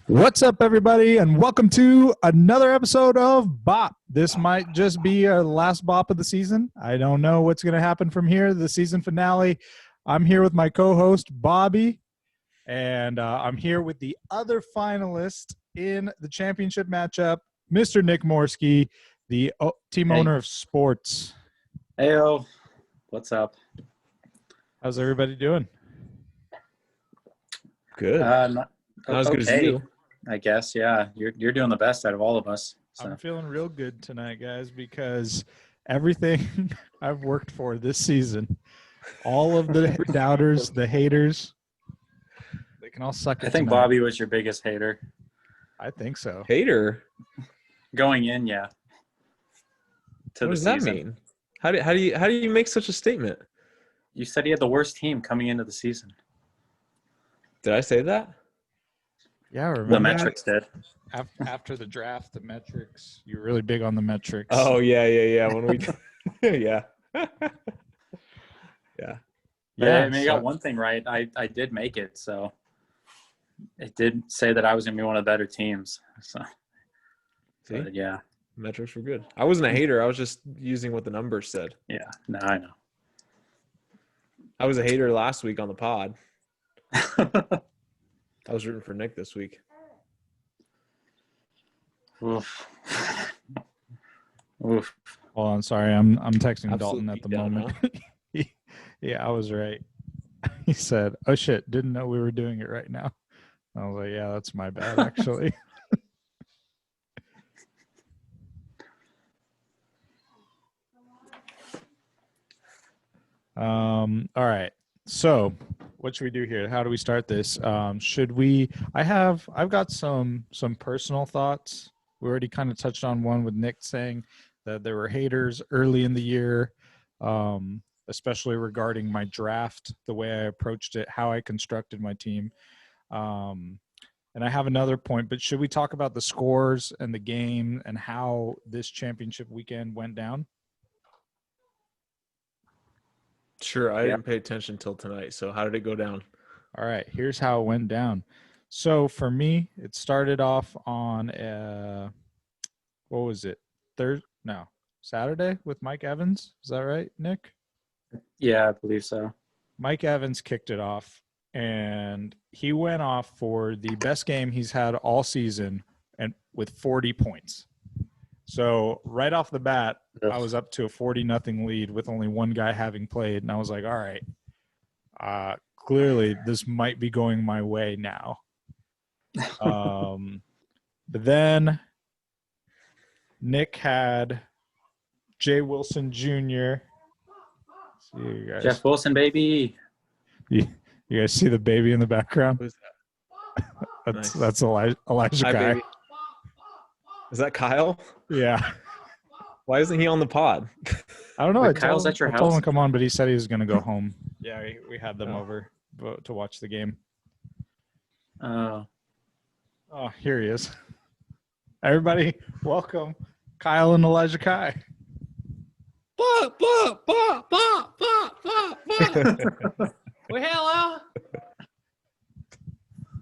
What's up, everybody, and welcome to another episode of BOP. This might just be our last BOP of the season. I don't know what's going to happen from here, the season finale. I'm here with my co-host, Bobby, and I'm here with the other finalist in the championship matchup, Mr. Nick Morski, the team owner of sports. Heyo, what's up? How's everybody doing? Good. Not as good as you. I guess, yeah. You're doing the best out of all of us. So. I'm feeling real good tonight, guys, because everything I've worked for this season, all of the doubters, the haters, they can all suck it. I think tonight. Bobby was your biggest hater. I think so. Hater? Going in, yeah. What does that mean? How do you make such a statement? You said he had the worst team coming into the season. Did I say that? Yeah, I remember the metrics did. After the draft, the metrics. You're really big on the metrics. Oh yeah. When we, yeah, yeah. Yeah, I mean, you got one thing right. I did make it, so it did say that I was gonna be one of the better teams. So, yeah, metrics were good. I wasn't a hater. I was just using what the numbers said. Yeah, no, I know. I was a hater last week on the pod. I was rooting for Nick this week. Oof. Hold on, sorry. I'm texting Absolutely Dalton at the moment. Huh? Yeah, I was right. He said, "Oh shit, didn't know we were doing it right now." I was like, "Yeah, that's my bad, actually." All right. So, what should we do here? How do we start this? Should we? I've got some personal thoughts. We already kind of touched on one with Nick saying that there were haters early in the year, especially regarding my draft, the way I approached it, how I constructed my team. And I have another point, but should we talk about the scores and the game and how this championship weekend went down? Sure, I didn't pay attention till tonight. So how did it go down? All right, here's how it went down. So for me, it started off on what was it? Saturday with Mike Evans. Is that right, Nick? Yeah, I believe so. Mike Evans kicked it off, and he went off for the best game he's had all season, and with 40 points. So right off the bat, I was up to a 40-0 lead with only one guy having played, and I was like, all right, clearly this might be going my way now. But then Nick had Jay Wilson Jr. See you guys. Jeff Wilson, baby. You guys see the baby in the background? Who's that? That's Elijah Hi, Guy. baby. Is that Kyle? Yeah. Why isn't he on the pod? I don't know. Wait, Kyle's at your I told him house? to come on, but he said he was going to go home. Yeah, we had them over to watch the game. Oh, here he is. Everybody, welcome Kyle and Elijah Kai. Well, hello.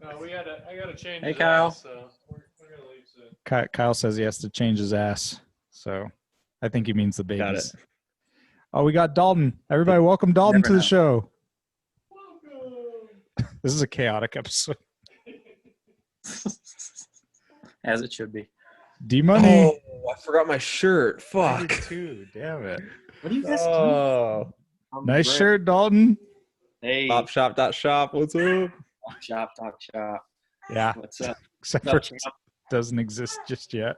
I gotta change. Hey, Kyle. So we're gonna leave soon. Kyle says he has to change his ass, so I think he means the babies. Got it. Oh, we got Dalton. Everybody, welcome Dalton Never to the know. show. Welcome. This is a chaotic episode. As it should be. D-Money. Oh, I forgot my shirt. Fuck. 92, damn it. What do you guys Oh, Nice shirt, Dalton. Hey, shop. What's up? talk shop. Yeah, What's up? except for it doesn't exist just yet.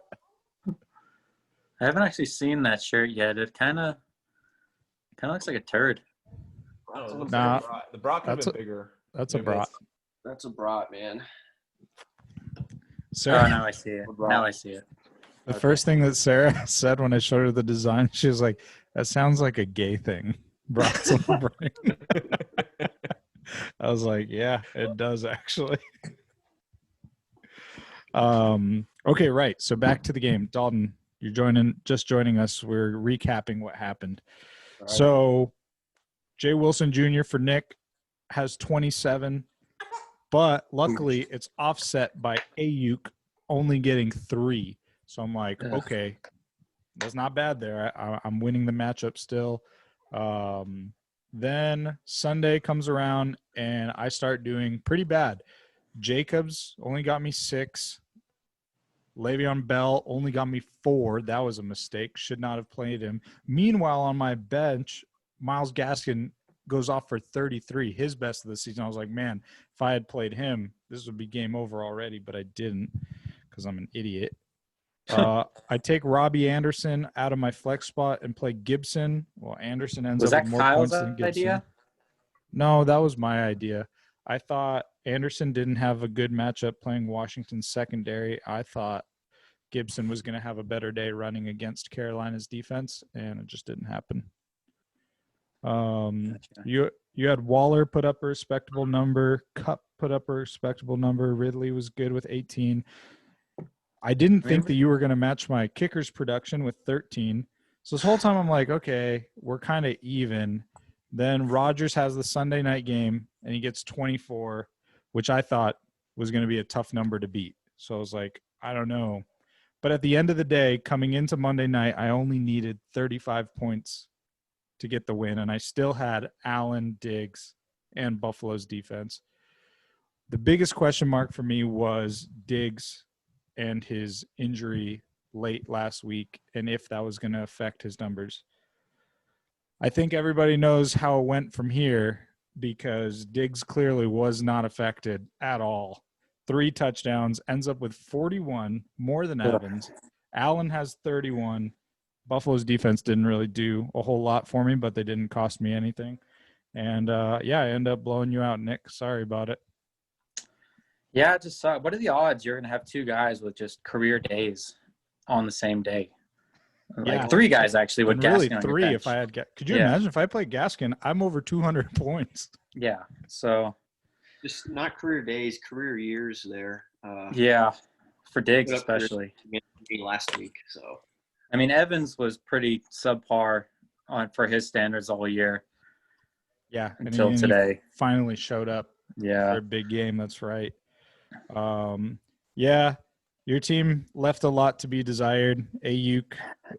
I haven't actually seen that shirt yet. It kind of looks like a turd. Oh, Nah, the bra could that's have been bigger. That's a Maybe brat. That's a brat, man. Sarah, Oh, now I see it. Now I see it. the first thing that Sarah said when I showed her the design, she was like, "That sounds like a gay thing." Brats on the brain. I was like, "Yeah, it does actually." Okay, right. So back to the game. Dalton, you're just joining us. We're recapping what happened. Right. So Jay Wilson Jr. for Nick has 27. But luckily, it's offset by Ayuk only getting 3. So I'm like, okay, that's not bad there. I'm winning the matchup still. Then Sunday comes around, and I start doing pretty bad. Jacobs only got me 6. Le'Veon Bell only got me 4. That was a mistake. Should not have played him. Meanwhile, on my bench, Myles Gaskin goes off for 33, his best of the season. I was like, man, if I had played him, this would be game over already, but I didn't because I'm an idiot. I take Robbie Anderson out of my flex spot and play Gibson. Well, Anderson ends up with more Kyle's points than Gibson. Idea? No, that was my idea. I thought Anderson didn't have a good matchup playing Washington's secondary. I thought Gibson was going to have a better day running against Carolina's defense, and it just didn't happen. You had Waller put up a respectable number. Cup put up a respectable number. Ridley was good with 18. I didn't think that you were going to match my kicker's production with 13. So this whole time I'm like, okay, we're kind of even. Then Rodgers has the Sunday night game, and he gets 24, which I thought was going to be a tough number to beat. So I was like, I don't know. But at the end of the day, coming into Monday night, I only needed 35 points to get the win, and I still had Allen, Diggs, and Buffalo's defense. The biggest question mark for me was Diggs and his injury late last week, and if that was going to affect his numbers. I think everybody knows how it went from here because Diggs clearly was not affected at all. 3 touchdowns, ends up with 41, more than Evans. Allen has 31. Buffalo's defense didn't really do a whole lot for me, but they didn't cost me anything. And, I end up blowing you out, Nick. Sorry about it. Yeah, it just what are the odds you're going to have 2 guys with just career days on the same day? Like 3 guys, actually, with Gaskin really on 3 your bench. if I had – could you imagine if I played Gaskin, I'm over 200 points. Yeah, so – just not career days, career years there. Yeah, for Diggs especially. Last week, so I mean, Evans was pretty subpar for his standards all year. Yeah, until today. He finally showed up. Yeah, for a big game. That's right. Yeah, your team left a lot to be desired. Ayuk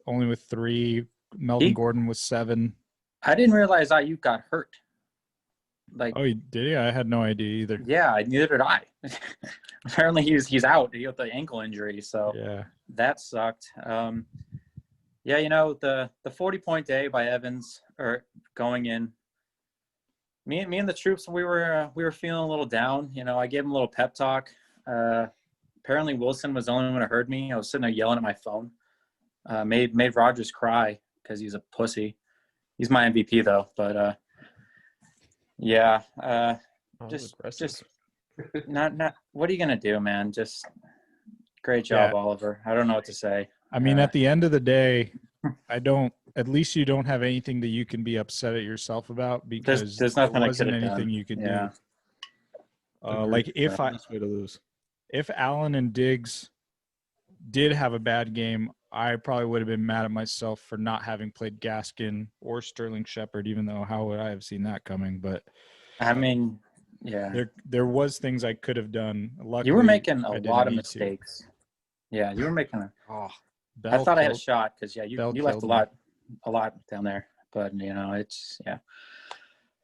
only with 3. Melvin Gordon with 7. I didn't realize Ayuk got hurt. Like, oh, did he? I had no idea either. Yeah, neither did I. Apparently, he's out. He got the ankle injury, so yeah, that sucked. Yeah, the 40-point day by Evans or going in. Me and the troops, we were feeling a little down. I gave him a little pep talk. Apparently, Wilson was the only one who heard me. I was sitting there yelling at my phone. Made Rodgers cry because he's a pussy. He's my MVP though, but. Yeah, just not. What are you gonna do, man? Just great job, Oliver. I don't know what to say. I mean, at the end of the day, at least you don't have anything that you can be upset at yourself about because there's nothing there wasn't I could have anything done. you could do. Like if Allen and Diggs did have a bad game, I probably would have been mad at myself for not having played Gaskin or Sterling Shepard, even though how would I have seen that coming? But I mean, yeah, there was things I could have done. Luckily, you were making a lot of mistakes. Yeah, you were making I thought I had a shot because you left a lot down there. But it's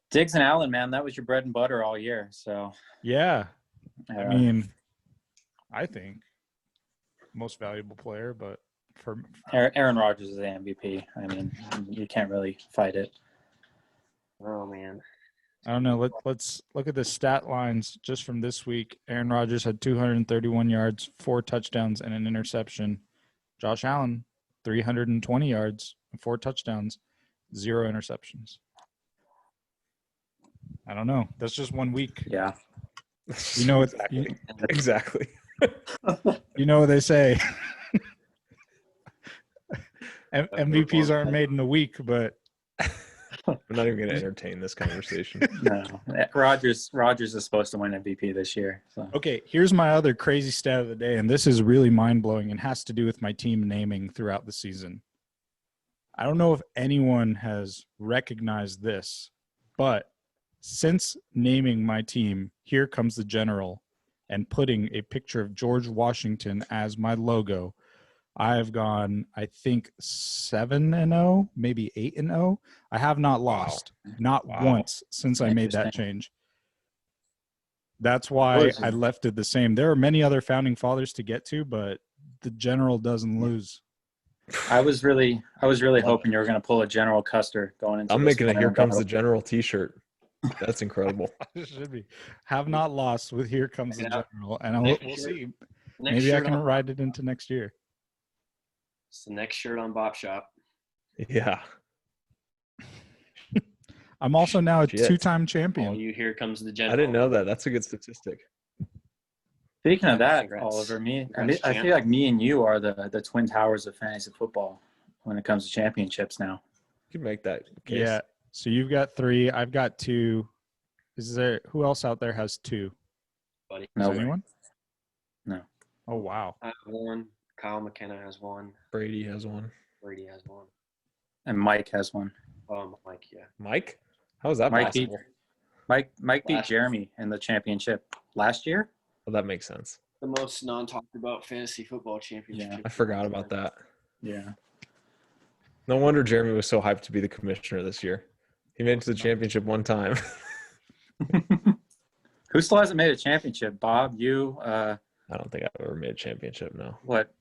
Diggs and Allen, man, that was your bread and butter all year. So yeah, I mean, I think most valuable player, but for Aaron Rodgers is the MVP. I mean, you can't really fight it. Oh man, I don't know. Let's look at the stat lines just from this week. Aaron Rodgers had 231 yards, 4 touchdowns, and an interception. Josh Allen, 320 yards, 4 touchdowns, 0 interceptions. I don't know. That's just 1 week. Yeah. Exactly. You know what they say. MVPs aren't made in a week, but I'm not even going to entertain this conversation. No, Rodgers is supposed to win MVP this year. So. Okay, here's my other crazy stat of the day, and this is really mind-blowing and has to do with my team naming throughout the season. I don't know if anyone has recognized this, but since naming my team, Here Comes the General, and putting a picture of George Washington as my logo, I've gone, I think, 7-0, maybe 8-0. I have not lost, not once since I made that change. That's why I left it the same. There are many other founding fathers to get to, but the general doesn't lose. I was really hoping you were going to pull a General Custer going into. I'm making a Here Comes the General T-shirt. That's incredible. It should be. Have not lost with Here Comes the General, and we'll see. Next Maybe I can ride it into next year. It's the next shirt on Bop Shop. Yeah. I'm also now a Shit. two-time champion. Oh, you Here Comes the General. I didn't know that. That's a good statistic. Speaking of that, Congrats. Oliver, Congrats, I champ. feel like me and you are the twin towers of fantasy football when it comes to championships now. You can make that case. Yeah. So you've got 3. I've got 2. Is there who else out there has 2? Buddy. No Is way. anyone? No. Oh wow. I have 1. Kyle McKenna has 1. Brady has one. Brady has 1. And Mike has one. Mike, yeah. Mike? How is that Mike possible? Mike beat Last year. Jeremy in the championship last year. Well, that makes sense. The most non-talked about fantasy football championship. Yeah. I forgot about that. Yeah. No wonder Jeremy was so hyped to be the commissioner this year. He made it to the championship one time. Who still hasn't made a championship? Bob, you, I don't think I've ever made a championship, no. what?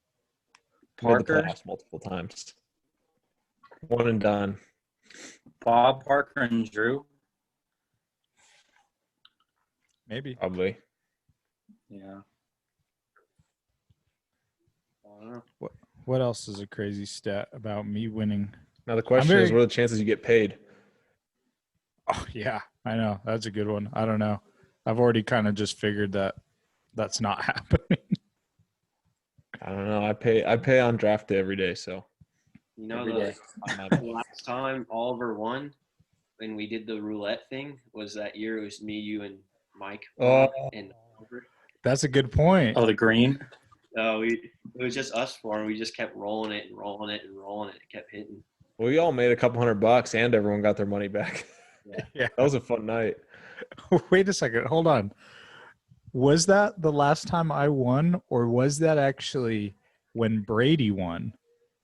Made the Parker, playoffs multiple times. One and done. Bob, Parker, and Drew. Maybe. Probably. Yeah. I don't know. What else is a crazy stat about me winning? Now the question is, what are the chances you get paid? Oh yeah, I know. That's a good one. I don't know. I've already kind of just figured that that's not happening. I don't know. I pay on draft day every day, so You know, Every the day. last time Oliver won when we did the roulette thing was that year. It was me, you, and Mike. Oh. And Oliver. That's a good point. Oh, the green. It was just us four, and we just kept rolling it and rolling it and rolling it. It kept hitting. well, we all made a couple $100 and everyone got their money back. Yeah. That was a fun night. Wait a second. Hold on. Was that the last time I won, or was that actually when Brady won?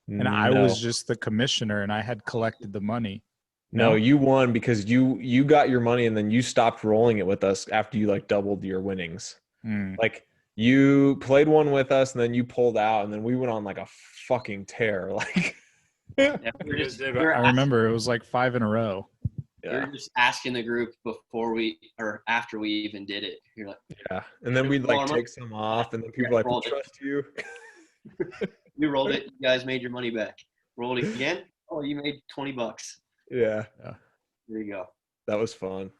And I was just the commissioner and I had collected the money. No, you won because you got your money and then you stopped rolling it with us after you like doubled your winnings. Like you played one with us and then you pulled out and then we went on like a fucking tear. Like Yeah, I remember it was like 5 in a row. we were just asking the group before we or after we even did it. You're like, yeah. And then we'd like take some off and then people were like, we trust you. you rolled it. You guys made your money back. Rolled it again. Oh, you made $20. Yeah. There you go. That was fun.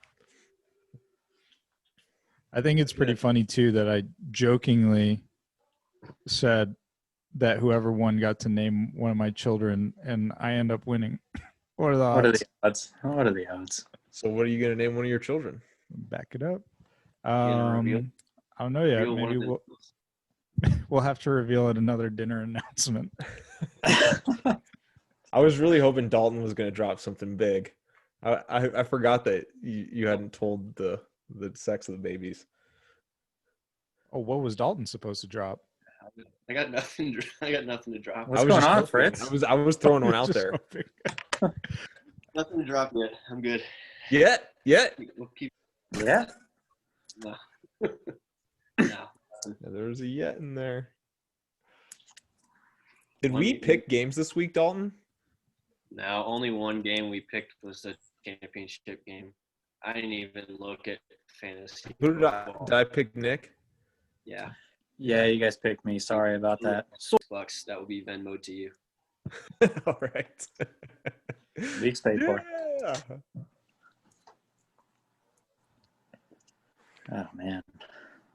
I think it's pretty funny too that I jokingly said that whoever won got to name one of my children and I end up winning. What are the odds? What are the odds? So what are you going to name one of your children? Back it up. reveal? I don't know yet. Reveal one Maybe of we'll have to reveal at another dinner announcement. I was really hoping Dalton was going to drop something big. I forgot that you hadn't told the sex of the babies. Oh, what was Dalton supposed to drop? I got nothing. I got nothing to drop. What's going on, Fritz? I was throwing one out Just there. hoping. Nothing to drop yet. I'm good. Yeah. We'll keep. Yeah. No. No. There's a yet in there. Did we pick games this week, Dalton? No, only one game we picked was the championship game. I didn't even look at fantasy. Who did football. I pick? Nick? Yeah. Yeah, you guys picked me. Sorry about that. $6. That will be Venmo to you. All right. League's paid for. Yeah. Oh man.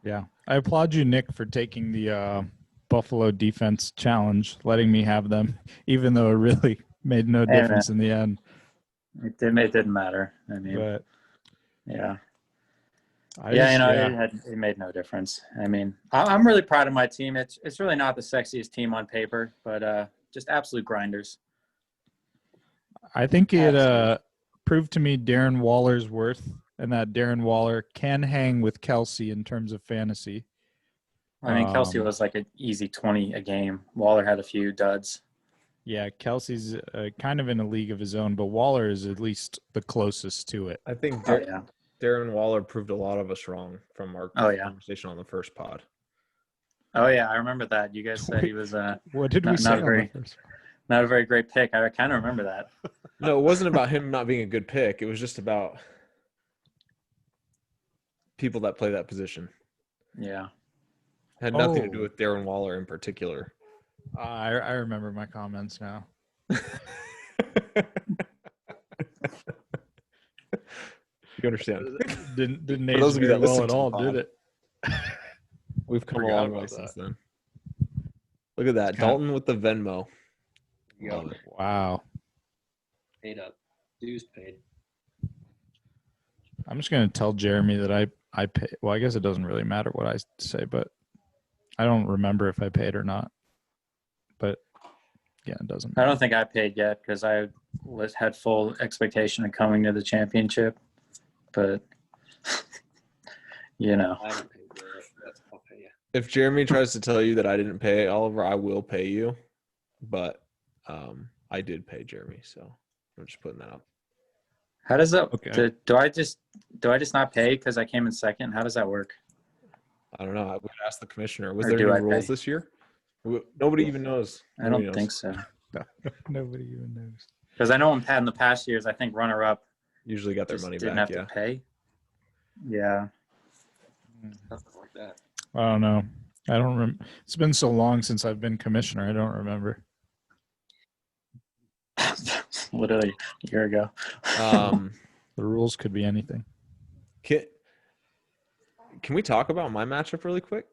Yeah. I applaud you, Nick, for taking the Buffalo defense challenge, letting me have them, even though it really made no difference in the end. It didn't matter. I mean, But yeah. yeah. It made no difference. I mean, I'm really proud of my team. It's really not the sexiest team on paper, but just absolute grinders. I think it proved to me Darren Waller's worth and that Darren Waller can hang with Kelsey in terms of fantasy. I mean, Kelsey was like an easy 20 a game. Waller had a few duds. Yeah, Kelsey's kind of in a league of his own, but Waller is at least the closest to it. I think Oh, yeah. Darren Waller proved a lot of us wrong from our Oh, yeah. conversation on the first pod. Oh, yeah, I remember that. You guys said he was What did we not- say not on very- the first? not a very great pick. I kind of remember that. No, it wasn't about him not being a good pick. It was just about people that play that position. Yeah. It had nothing to Oh. do with Darren Waller in particular. I remember my comments now. You understand? Didn't For age those of you very that well listen at to the all, pod. did it? We've come a Forgot long about way that. since then. Look at that. It's kinda- Dalton with the Venmo. Yep. Love it. Wow. Paid up. Dues paid. I'm just gonna tell Jeremy that I pay. Well, I guess it doesn't really matter what I say, but I don't remember if I paid or not. But yeah, it doesn't I matter. don't think I paid yet because I had full expectation of coming to the championship. But, you know. I haven't paid yet. I'll pay you. If Jeremy tries to tell you that I didn't pay Oliver, I will pay you. But I did pay Jeremy, so I'm just putting that up. How does that Okay. do I just not pay because I came in second? How does that work? I don't know. I would ask the commissioner. Was Or there do new I rules pay? this year? Nobody even knows. I don't think so. Nobody even knows. Because I know in the past years, I think runner up Usually got their just money didn't back. have Yeah. to pay. Yeah. Something like that. I don't know. I don't remember. It's been so long since I've been commissioner. I don't remember. Literally a year ago. The rules could be anything. Can we talk about my matchup really quick?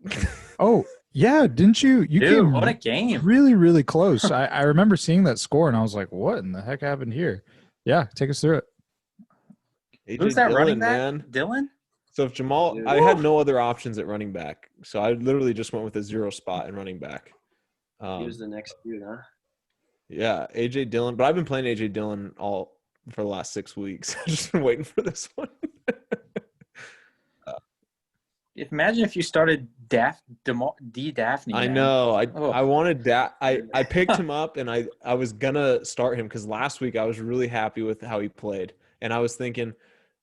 Oh yeah, didn't you? You Dude, came what a game. really, really close. I remember seeing that score and I was like, "What in the heck happened here?" Yeah, take us through it. AJ Who's that running Dillon, back? man. Dylan? So if Jamal, Dude. I had no other options at running back, so I literally just went with a 0 spot in running back. He was the next dude, huh? Yeah, AJ Dillon, but I've been playing AJ Dillon all for the last 6 weeks. I've just been waiting for this one. Imagine if you started Daphne. I man. know. Oh. I wanted that. I picked him up and I was gonna start him because last week I was really happy with how he played, and I was thinking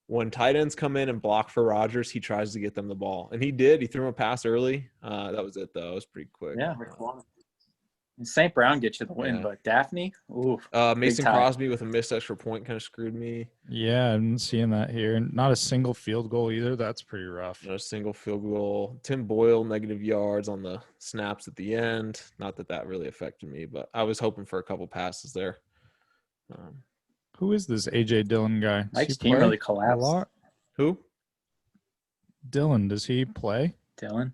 when tight ends come in and block for Rodgers, he tries to get them the ball, and he did. He threw him a pass early. That was it though. It was pretty quick. Yeah. St. Brown gets you the win, Yeah. but Daphne, ooh. Mason time. Crosby with a missed extra point kind of screwed me. Yeah, I'm seeing that here. Not a single field goal either. That's pretty rough. No single field goal. Tim Boyle negative yards on the snaps at the end. Not that really affected me, but I was hoping for a couple passes there. Who is this AJ Dillon guy? Does Mike's he team play really a collapsed. lot? Who? Dylan, does he play? Dylan.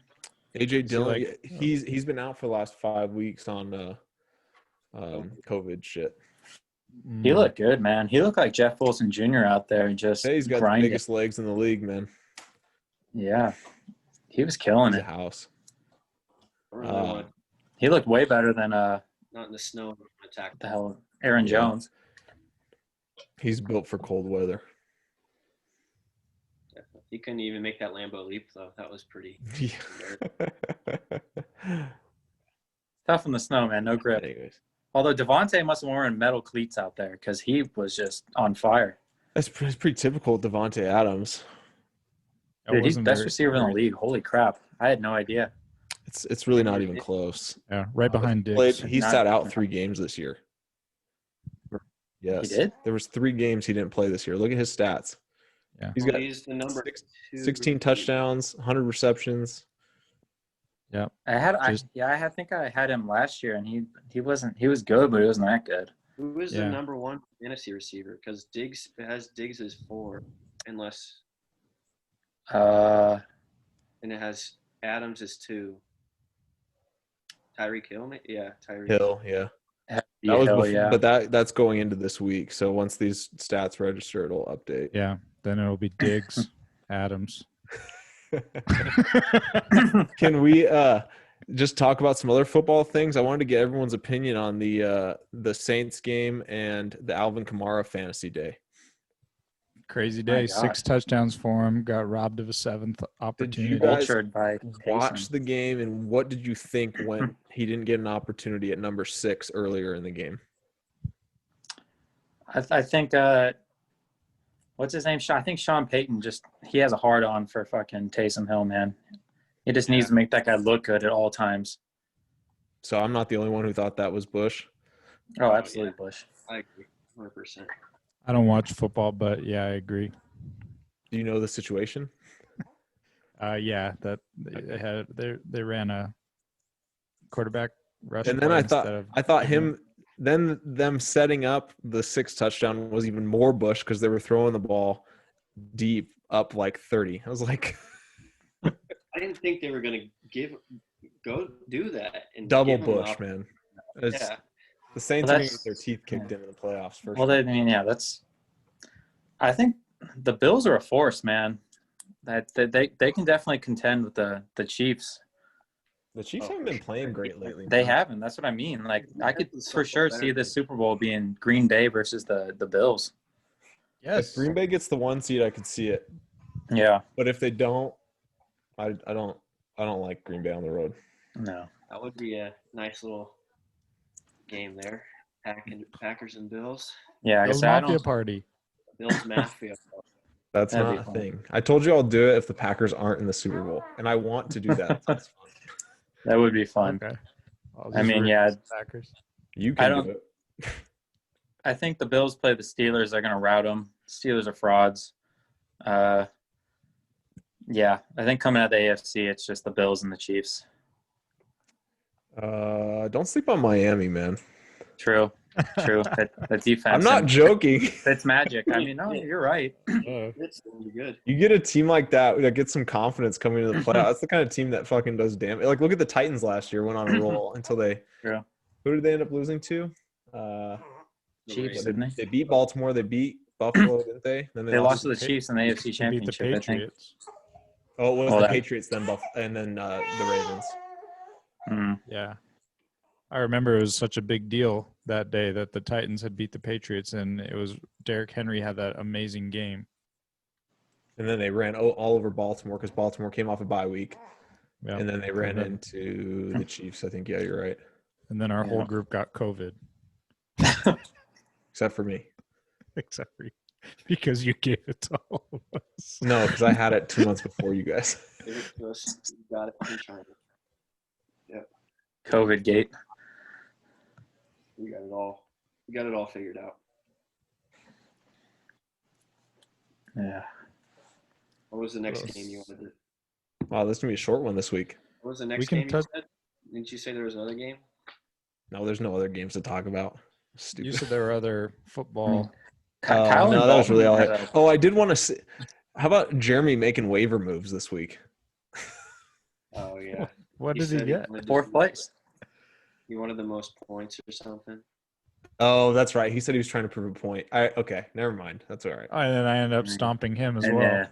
AJ Dillon. like- He's been out for the last 5 weeks on COVID shit. He looked good, man. He looked like Jeff Wilson Jr. out there just Say he's got grinding. the biggest legs in the league, man. Yeah. He was killing He's a it. house. I really want He looked way better than not in the snow attack. what the hell, Aaron Yeah. Jones. He's built for cold weather. He couldn't even make that Lambo leap though. That was pretty. Tough in the snow, man. No grip. Anyways, Although Devontae must have worn metal cleats out there because he was just on fire. that's pretty typical Devontae Adams. Dude, he's Wasn't best there- receiver in the league. Holy crap. I had no idea. It's really not even close. Yeah, right behind Played, Diggs. he Not- sat out 3 games this year. Yes, He did? There was 3 games he didn't play this year. Look at his stats. Yeah. He's got He's the number 16 touchdowns, 100 receptions. Just- I think I had him last year, and he was good, but he wasn't that good. Who is Yeah. the number 1 fantasy receiver? Because Diggs as 4, unless Uh, and it has Adams as 2. Tyreek Hill, yeah, Tyreek Hill, yeah. That yeah, was hell before, yeah. but that's going into this week. So once these stats register, it'll update. Yeah, then it'll be Diggs, Adams. Can we just talk about some other football things? I wanted to get everyone's opinion on the Saints game and the Alvin Kamara fantasy day. Crazy My day. 6 God. touchdowns for him. Got robbed of a 7th opportunity. guys Vultured by Watch Taysom. the game, and what did you think when he didn't get an opportunity at number 6 earlier in the game? I think what's his name? I think Sean Payton he has a hard on for fucking Taysom Hill, man. He just needs to make that guy look good at all times. So I'm not the only one who thought that was Bush. Oh, absolutely, Bush. I agree, 100%. I don't watch football, but yeah, I agree. Do you know the situation? Yeah, that they ran a quarterback rush. And then play I instead thought of them setting up the 6th touchdown was even more Bush because they were throwing the ball deep up like 30. I was like, I didn't think they were going to go do that and double give him Bush, up. man. It's, Yeah, The Saints Well, are going to get their teeth kicked in the playoffs for Well, sure. I mean, yeah, I think the Bills are a force, man. That they can definitely contend with the Chiefs. The Chiefs haven't been playing great lately. They man. haven't. That's what I mean. Like, I could It's for so sure better see than- this Super Bowl being Green Bay versus the Bills. yes. If Green Bay gets the 1 seed, I could see it. Yeah. But if they don't, I don't like Green Bay on the road. No. That would be a nice little game there. Packers and Bills. Yeah, I Bills guess I Mafia don't. party. Bills Mafia. That's That'd not be a fun. thing. I told you I'll do it if the Packers aren't in the Super Bowl, and I want to do that. That's fun. That would be fun. Okay. I'll I just mean, root yeah. for the Packers. You I can don't- do it. I think the Bills play the Steelers. They're going to rout them. Steelers are frauds. Yeah, I think coming out of the AFC, it's just the Bills and the Chiefs. Don't sleep on Miami, man. True. The defense. I'm not and joking. It's magic. I mean, no, you're right. It's going to be good. You get a team like that gets some confidence coming into the playoffs. That's the kind of team that fucking does damage. Like, look at the Titans last year. Went on a roll until they. True. Who did they end up losing to? Chiefs, They, didn't they beat Baltimore. They beat Buffalo, didn't they? Then They lost to the Pa- Chiefs in the AFC They beat the Championship, I think. Patriots. Oh, it was Well, the that- Patriots, then and then the Ravens. Mm. Yeah. I remember it was such a big deal that day that the Titans had beat the Patriots, and it was Derrick Henry had that amazing game. And then they ran all over Baltimore because Baltimore came off a bye week. Yeah. And then they ran into the Chiefs. I think, yeah, you're right. And then our Yeah. whole group got COVID, Except for me. except for you, because you gave it to all of us. No, because I had it 2 months before you guys. Give it to us. We got it from China. COVID gate. We got it all. We got it all figured out. Yeah. What was the next Gross. game you wanted to? Wow, this is going to be a short one this week. What was the We next can game touch- you said? Didn't you say there was another game? No, there's no other games to talk about. Stupid. You said there were other football. Kyle no, and that was really all. Baltimore had Oh, I did want to see. How about Jeremy making waiver moves this week? Oh yeah. What did he said get? wanted fourth place. He wanted the most points or something. Oh, that's right. He said he was trying to prove a point. Okay, never mind. That's all right. Oh, and then I ended up stomping him as And, well.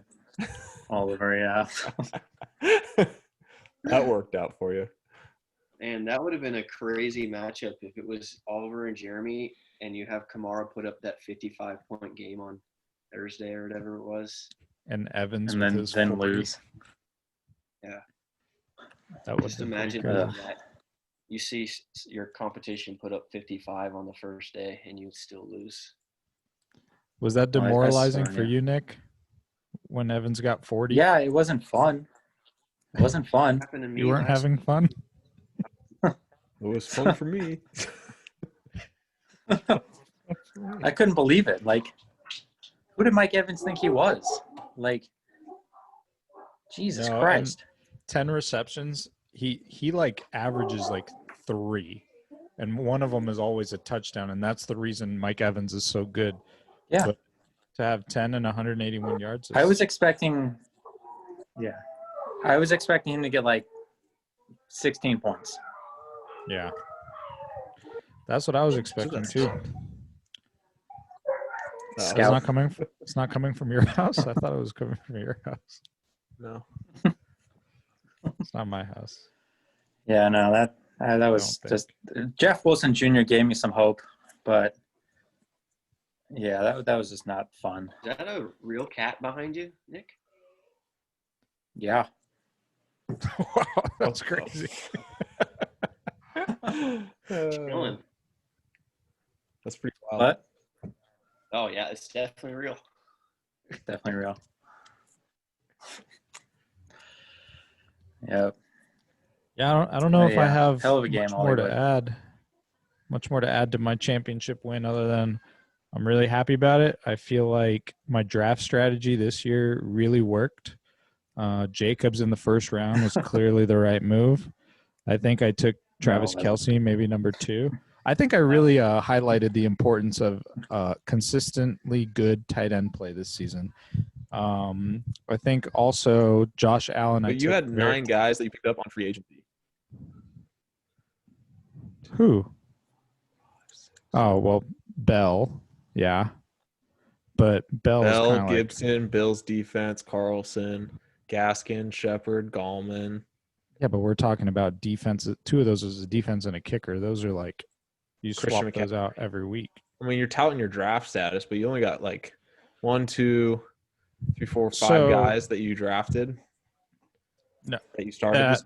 Oliver, yeah. That worked out for you. And that would have been a crazy matchup if it was Oliver and Jeremy, and you have Kamara put up that 55-point game on Thursday or whatever it was. And Evans And with then his 40. lose. That would Just be imagine pretty good. that you see your competition put up 55 on the first day, and you still lose. Was that Oh, I demoralizing saw, for yeah. you, Nick? When Evans got 40? Yeah, it wasn't fun. It wasn't fun. Happened to me You weren't last- having fun? It was fun for me. I couldn't believe it. Like, who did Mike Evans think he was? Like, Jesus No, Christ. 10 receptions. He like averages like 3. And one of them is always a touchdown. And that's the reason Mike Evans is so good. Yeah. But to have 10 and 181 yards. I was expecting him to get like 16 points. Yeah. That's what I was expecting too. It's Scout. not coming. It's not coming from your house. I thought it was coming from your house. No. It's not my house. Yeah, no, that was don't just Jeff Wilson Jr. gave me some hope, but Yeah, that was just not fun. Is that a real cat behind you, Nick? Yeah. Wow, that's crazy. Chilling. That's pretty wild. But Oh yeah, it's definitely real. definitely real. Yep. Yeah, I don't know if I Yeah, have hell of a game, much more to Hollywood. add. Much more to add to my championship win other than I'm really happy about it. I feel like my draft strategy this year really worked. Jacobs in the first round was clearly the right move. I think I took Travis No, Kelce, maybe number 2. I think I really highlighted the importance of consistently good tight end play this season. I think also Josh Allen. But you had 9 guys that you picked up on free agency. Who? Oh, well, Bell. Yeah. But Bell is kind of like, Gibson, Bills defense, Carlson, Gaskin, Shepard, Gallman. yeah, but we're talking about defense. 2 of those is a defense and a kicker. Those are like, you Christian swap those out every week. I mean, you're touting your draft status, but you only got like 1, 2, 3, 4, 5 So- guys that you drafted. No. That you started.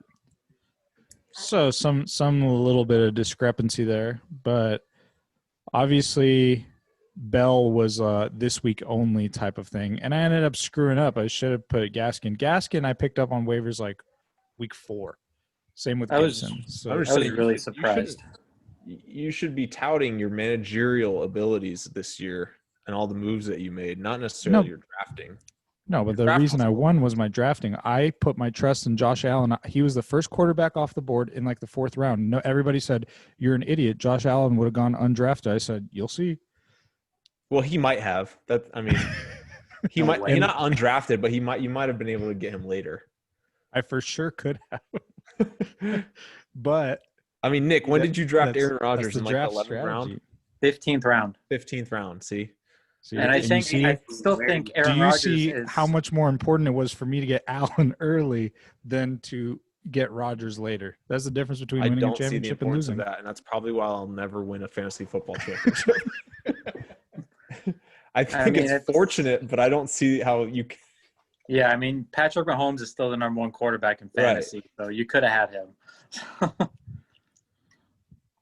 So some little bit of discrepancy there, but obviously Bell was this week only type of thing, and I ended up screwing up. I should have put Gaskin. Gaskin I picked up on waivers like week 4. Same with I was- Gibson. So I'm just I was saying, really surprised. You should be touting your managerial abilities this year and all the moves that you made, not necessarily your drafting. no, but the draft reason was- I won was my drafting. I put my trust in Josh Allen. He was the first quarterback off the board in like the 4th round. No, everybody said you're an idiot. Josh Allen would have gone undrafted. I said you'll see. Well, he might have. That I mean, he No might. way. He's not undrafted, but you might have been able to get him later. I for sure could have. But I mean, Nick, when did you draft that's- Aaron Rodgers that's in the like the draft 11th round, strategy. 15th round. 15th round? See, See, And I you think see, I still think Aaron do you Rodgers see is how much more important it was for me to get Allen early than to get Rodgers later? That's the difference between I winning a don't see the championship and importance of losing. that, and that's probably why I'll never win a fantasy football championship. I think mean, it's it's- fortunate, but I don't see how you. Yeah, I mean, Patrick Mahomes is still the number 1 quarterback in fantasy, so you could have had him.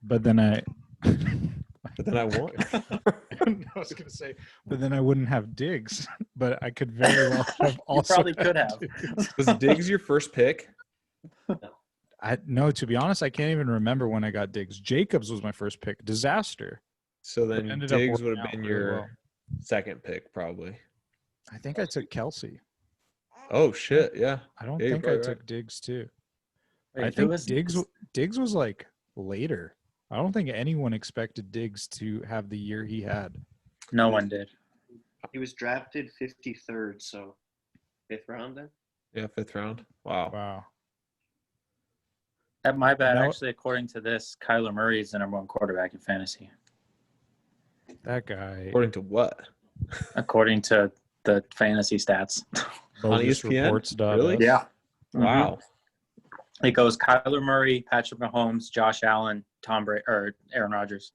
But then I But then I won. I was going to say, but then I wouldn't have Diggs. But I could very well have also. probably could had have. Diggs. Was Diggs your first pick? No, to be honest, I can't even remember when I got Diggs. Jacobs was my first pick. Disaster. So But then ended up Diggs working would have out been really your well. second pick, probably. I think I took Kelsey. Oh shit! Yeah. I don't Yeah, you're think I probably took Diggs too. Wait, I who think was Diggs was like later. I don't think anyone expected Diggs to have the year he had. No one did. He was drafted 53rd, so 5th round then. Yeah, 5th round. Wow. Wow. At my bad, No. actually, according to this, Kyler Murray is the number 1 quarterback in fantasy, That guy. According to what? according to the fantasy stats. On bogus ESPN? reports. Really? Yeah. Wow. It goes Kyler Murray, Patrick Mahomes, Josh Allen, Tom Brady, or Aaron Rodgers.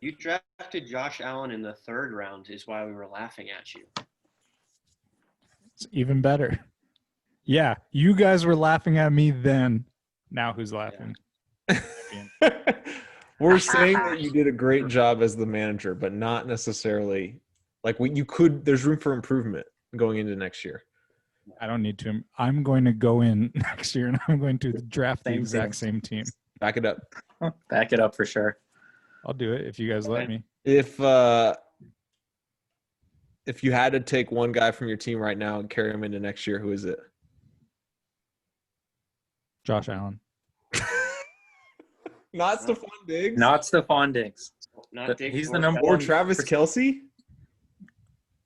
You drafted Josh Allen in the 3rd round, is why we were laughing at you. It's even better. Yeah, you guys were laughing at me then. Now who's laughing? We're saying that you did a great job as the manager, but not necessarily like you could. There's room for improvement going into next year. I don't need to. I'm going to go in next year and I'm going to draft the Same exact team. same team. Back it up. Back it up for sure. I'll do it if you guys let me. If you had to take one guy from your team right now and carry him into next year, who is it? Josh Allen. Not Stephon Diggs. Not Stephon Diggs. Not Diggs. He's the or number or one. Travis Kelsey.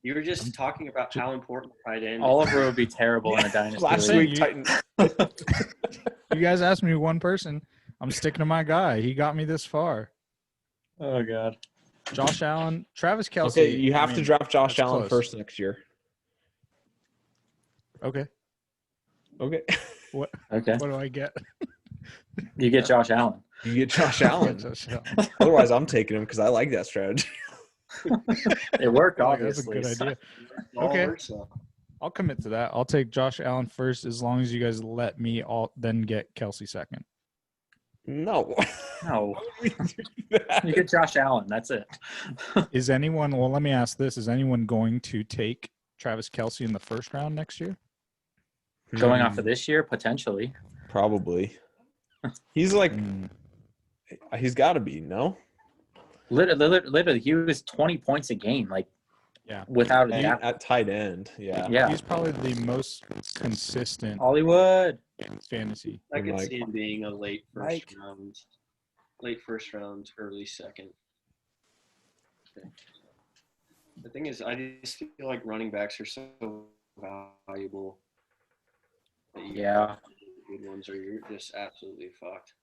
You were just talking about how important tight end. Oliver would be terrible in a dynasty Last league. week, Titans. You guys asked me one person. I'm sticking to my guy. He got me this far. Oh God. Josh Allen, Travis Kelsey. Okay, you have to draft Josh that's Allen close. first next year. Okay. Okay. What Okay. what do I get? You get Josh Allen. You get Josh Allen. Josh Allen. Otherwise, I'm taking him because I like that strategy. It worked, Oh, that's a obviously. good idea. All Okay. works out. I'll commit to that. I'll take Josh Allen first as long as you guys let me then get Kelsey second. No. No, Why would we do that? you get Josh Allen. That's it. Is anyone, well, let me ask this. Is anyone going to take Travis Kelsey in the first round next year? Going off of this year, potentially. Probably. He's like, Mm. he's got to be, no? Literally, he was 20 points a game, like, Yeah. without a doubt. At tight end, yeah. Yeah, He's probably the most consistent Hollywood. fantasy. I could Mike. see him being a late Mike. first round, early second. The thing is, I just feel like running backs are so valuable. That you Yeah. have good ones, or you're just absolutely fucked.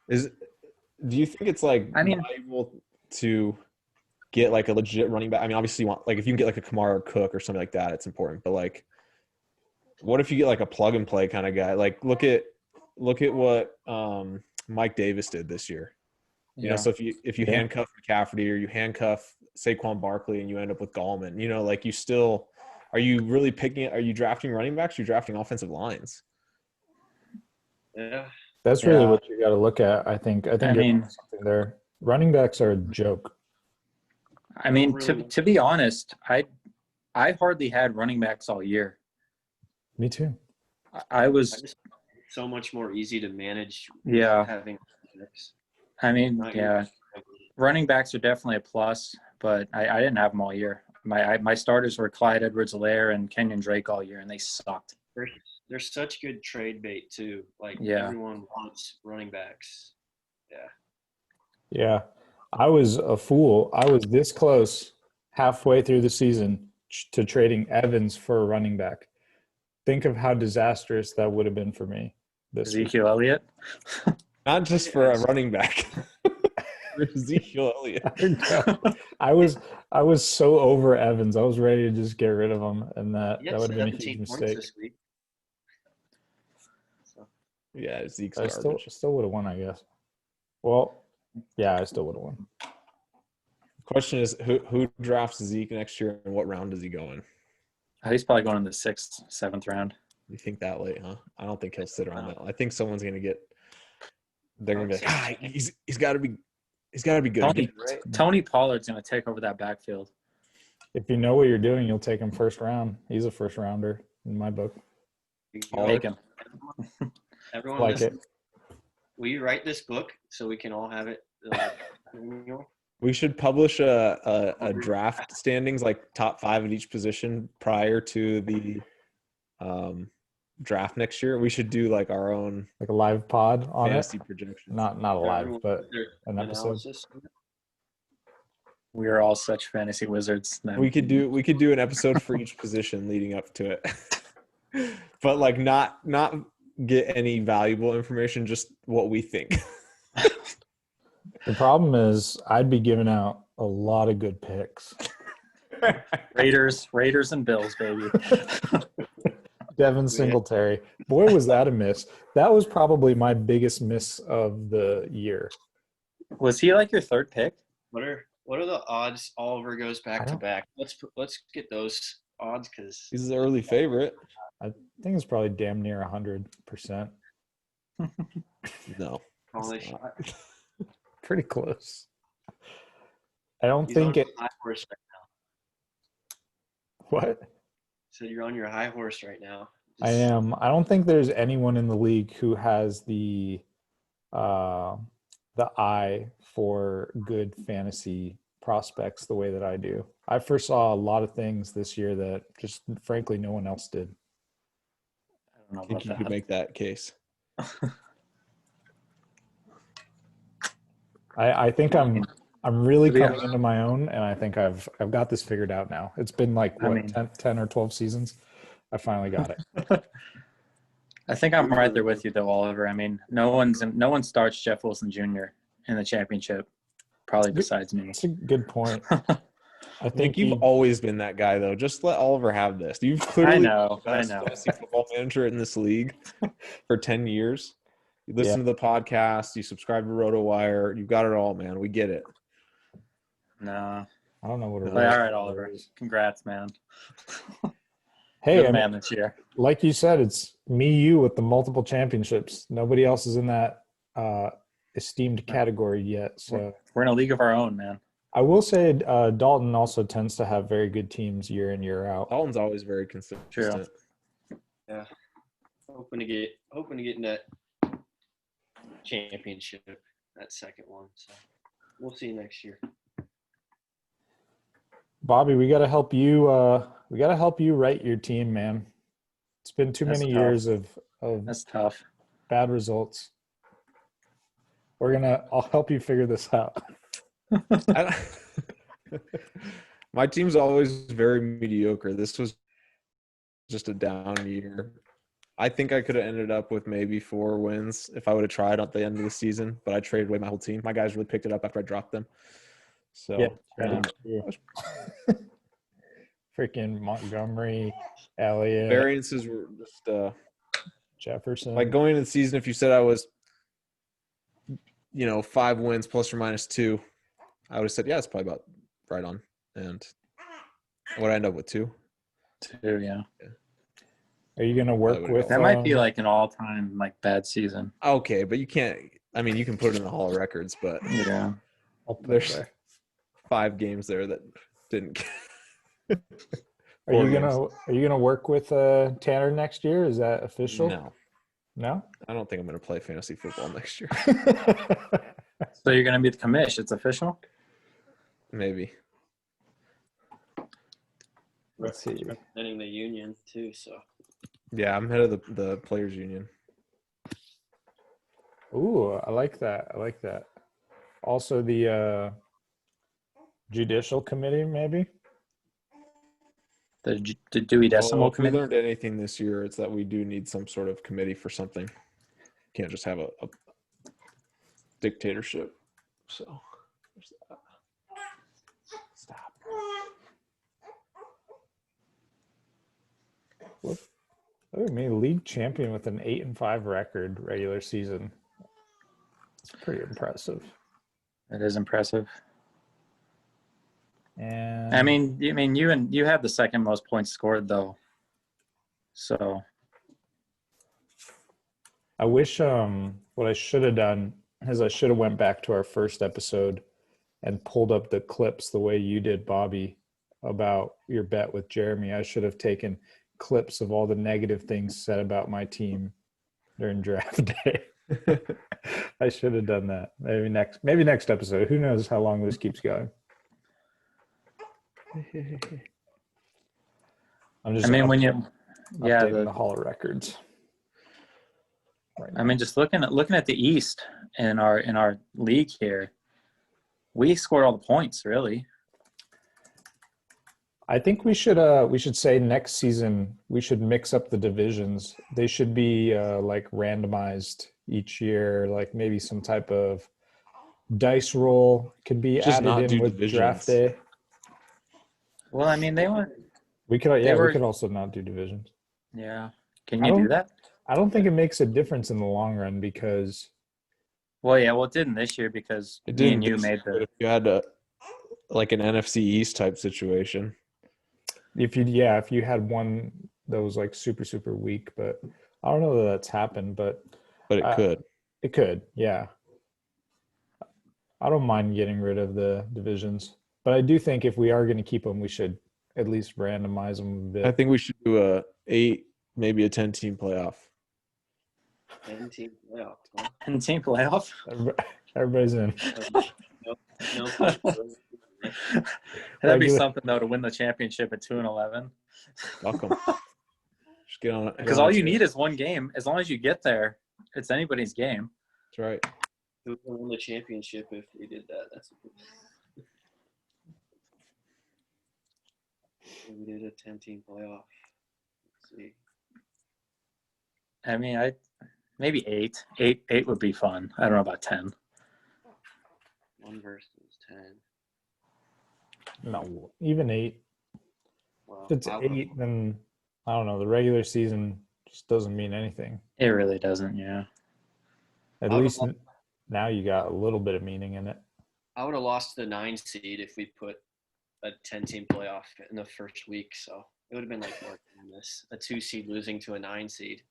Do you think it's like I mean- valuable to get like a legit running back? I mean, obviously you want, like, if you can get like a Kamara or Cook or something like that, it's important. But like, what if you get like a plug and play kind of guy? Like, look at what Mike Davis did this year. You know, so if you handcuff McCaffrey or you handcuff Saquon Barkley and you end up with Gallman, you know, like are you really are you drafting running backs? Or are you drafting offensive lines? Yeah. That's really Yeah. what you got to look at. I think I you're mean- onto something there. Running backs are a joke. I mean, Really? to be honest, I hardly had running backs all year. Me too. I was, I just so much more easy to manage. Yeah. Having picks. I mean, Not yeah, used. running backs are definitely a plus, but I didn't have them all year. My starters were Clyde Edwards-Helaire and Kenyon Drake all year, and they sucked. They're such good trade bait too. Like Yeah. everyone wants running backs. Yeah. I was a fool. I was this close halfway through the season to trading Evans for a running back. Think of how disastrous that would have been for me this week. Ezekiel Elliott. Not just for a running back. For Ezekiel Elliott. I was so over Evans. I was ready to just get rid of him, and that He had would have been a 17 huge points mistake. this week. So, Yeah, Zeke's I garbage. still would have won, I guess. Well, yeah, I still would have won. Question is, who drafts Zeke next year and what round does he go in? He's probably going in the 6th, 7th round. You think that late, huh? I don't think he'll sit around that. I think someone's gonna get. They're gonna be like, he's got to be good. Tony, Get it right. Tony Pollard's going to take over that backfield. If you know what you're doing, you'll take him first round. He's a first rounder in my book. Take him. Everyone, Like listen, it. will you write this book so we can all have it? We should publish a draft standings, like top 5 at each position prior to the draft next year. We should do like our own Like a live pod on fantasy it. projections. Not a live, Everyone but put their an episode. analysis. We are all such fantasy wizards. We could do an episode for each position leading up to it, but like not get any valuable information, just what we think. The problem is I'd be giving out a lot of good picks. Raiders and Bills, baby. Devin Singletary. Boy, was that a miss. That was probably my biggest miss of the year. Was he like your 3rd pick? What are the odds Oliver goes back I to don't- back? Let's get those odds because He's the early favorite. I think it's probably damn near 100%. No, holy it's shit. not. Pretty close. I don't He's think on it. your high horse right now. What? So you're on your high horse right now. I am. I don't think there's anyone in the league who has the eye for good fantasy prospects the way that I do. I foresaw a lot of things this year that just frankly no one else did. I don't know I about think you that. could make that case. I think I'm really Yeah. coming into my own, and I think I've got this figured out now. It's been like I what mean- 10 or 12 seasons. I finally got it. I think I'm right there with you, though, Oliver. I mean, no one starts Jeff Wilson Jr. in the championship, probably besides me. That's a good point. I I think think you've always been that guy, though. Just let Oliver have this. You've clearly I know. been the best fantasy football manager in this league for 10 years. You listen to the podcast. You subscribe to RotoWire. You've got it all, man. We get it. No. I don't know what it But was. all right, Oliver. Congrats, man. Hey, You're I the mean, man this year. like you said, it's me, you with the multiple championships. Nobody else is in that esteemed category yet. So We're in a league of our own, man. I will say Dalton also tends to have very good teams year in, year out. Dalton's always very consistent. True. Yeah. Hoping to get in that championship, that second one. So we'll see next year. Bobby, we got to help you. We got to help you write your team, man. It's been too That's many tough. years of That's tough. bad results. I'll help you figure this out. My team's always very mediocre. This was just a down year. I think I could have ended up with maybe 4 wins if I would have tried at the end of the season, but I traded away my whole team. My guys really picked it up after I dropped them. So Freaking Montgomery, Elliott, variances were just Jefferson. like going into the season. If you said I was, 5 wins plus or minus 2, I would have said, yeah, it's probably about right on. And what I end up with 2. 2, yeah. Are you gonna work with? That might be like an all-time bad season. Okay, but you can't. I mean, you can put it in the Hall of Records, but Yeah. there's 5 games there that didn't. Are you gonna work with Tanner next year? Is that official? No, No. I don't think I'm going to play fantasy football next year. So you're gonna be the commish. It's official. Maybe. Let's see. Representing the union too, so Yeah, I'm head of the players union. Ooh, I like that. Also, the judicial committee, maybe. The Dewey Decimal Well, if we Committee. learned anything this year, it's that we do need some sort of committee for something. Can't just have a dictatorship. So there's that. Stop. Look at me, league champion with an 8-5 record regular season. It's pretty impressive. That is impressive. And you had the second most points scored though. So I wish what I should have done is I should have went back to our first episode and pulled up the clips the way you did, Bobby, about your bet with Jeremy. I should have taken clips of all the negative things said about my team during draft day. I should have done that. Maybe next episode. Who knows how long this keeps going. I'm just updating the Hall of Records. Right now. just looking at the East in our league here, we scored all the points really. I think we should say next season we should mix up the divisions. They should be randomized each year, like maybe some type of dice roll could be Just not added in do with divisions. draft day. Well, they went. We could also not do divisions. Yeah. Can you do that? I don't think it makes a difference in the long run because. Well, yeah. Well, it didn't this year because me and you made the. If you had an NFC East type situation. If you had one that was like super, super weak, but I don't know that that's happened, but it could. It could, yeah. I don't mind getting rid of the divisions, but I do think if we are going to keep them, we should at least randomize them a bit. I think we should do a 8, maybe a 10-team playoff. 10-team playoff. Huh? 10-team playoff. Everybody's in. No. That'd be something though to win the championship at 2-11. Welcome. Just get on it. Because all you need is one game. As long as you get there, it's anybody's game. That's right. Who would win the championship if we did that? That's we did a 10-team playoff. Let's see. Maybe 8. 8 would be fun. I don't know about 10. 1 versus 10. No, even 8. Well, If it's 8, then I don't know. The regular season just doesn't mean anything. It really doesn't, yeah. At I would've least now you got a little bit of meaning in it. I would have lost the 9 seed if we put a 10-team playoff in the first week. So it would have been like more than this. A 2 seed losing to a 9 seed.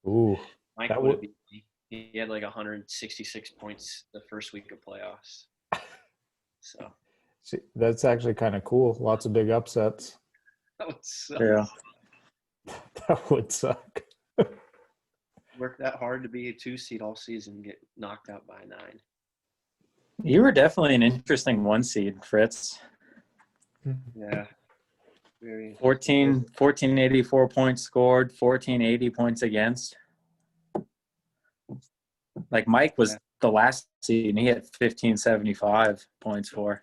Ooh, Mike that would have would. beat me. He had like 166 points the first week of playoffs. So See, that's actually kind of cool. Lots of big upsets. that would suck. Yeah. That would suck. Work that hard to be a 2 seed all season and get knocked out by a 9. You were definitely an interesting 1 seed, Fritz. Yeah. Very 1484 points scored, 1480 points against. Like Mike was the last seed, and he had 1575 points for.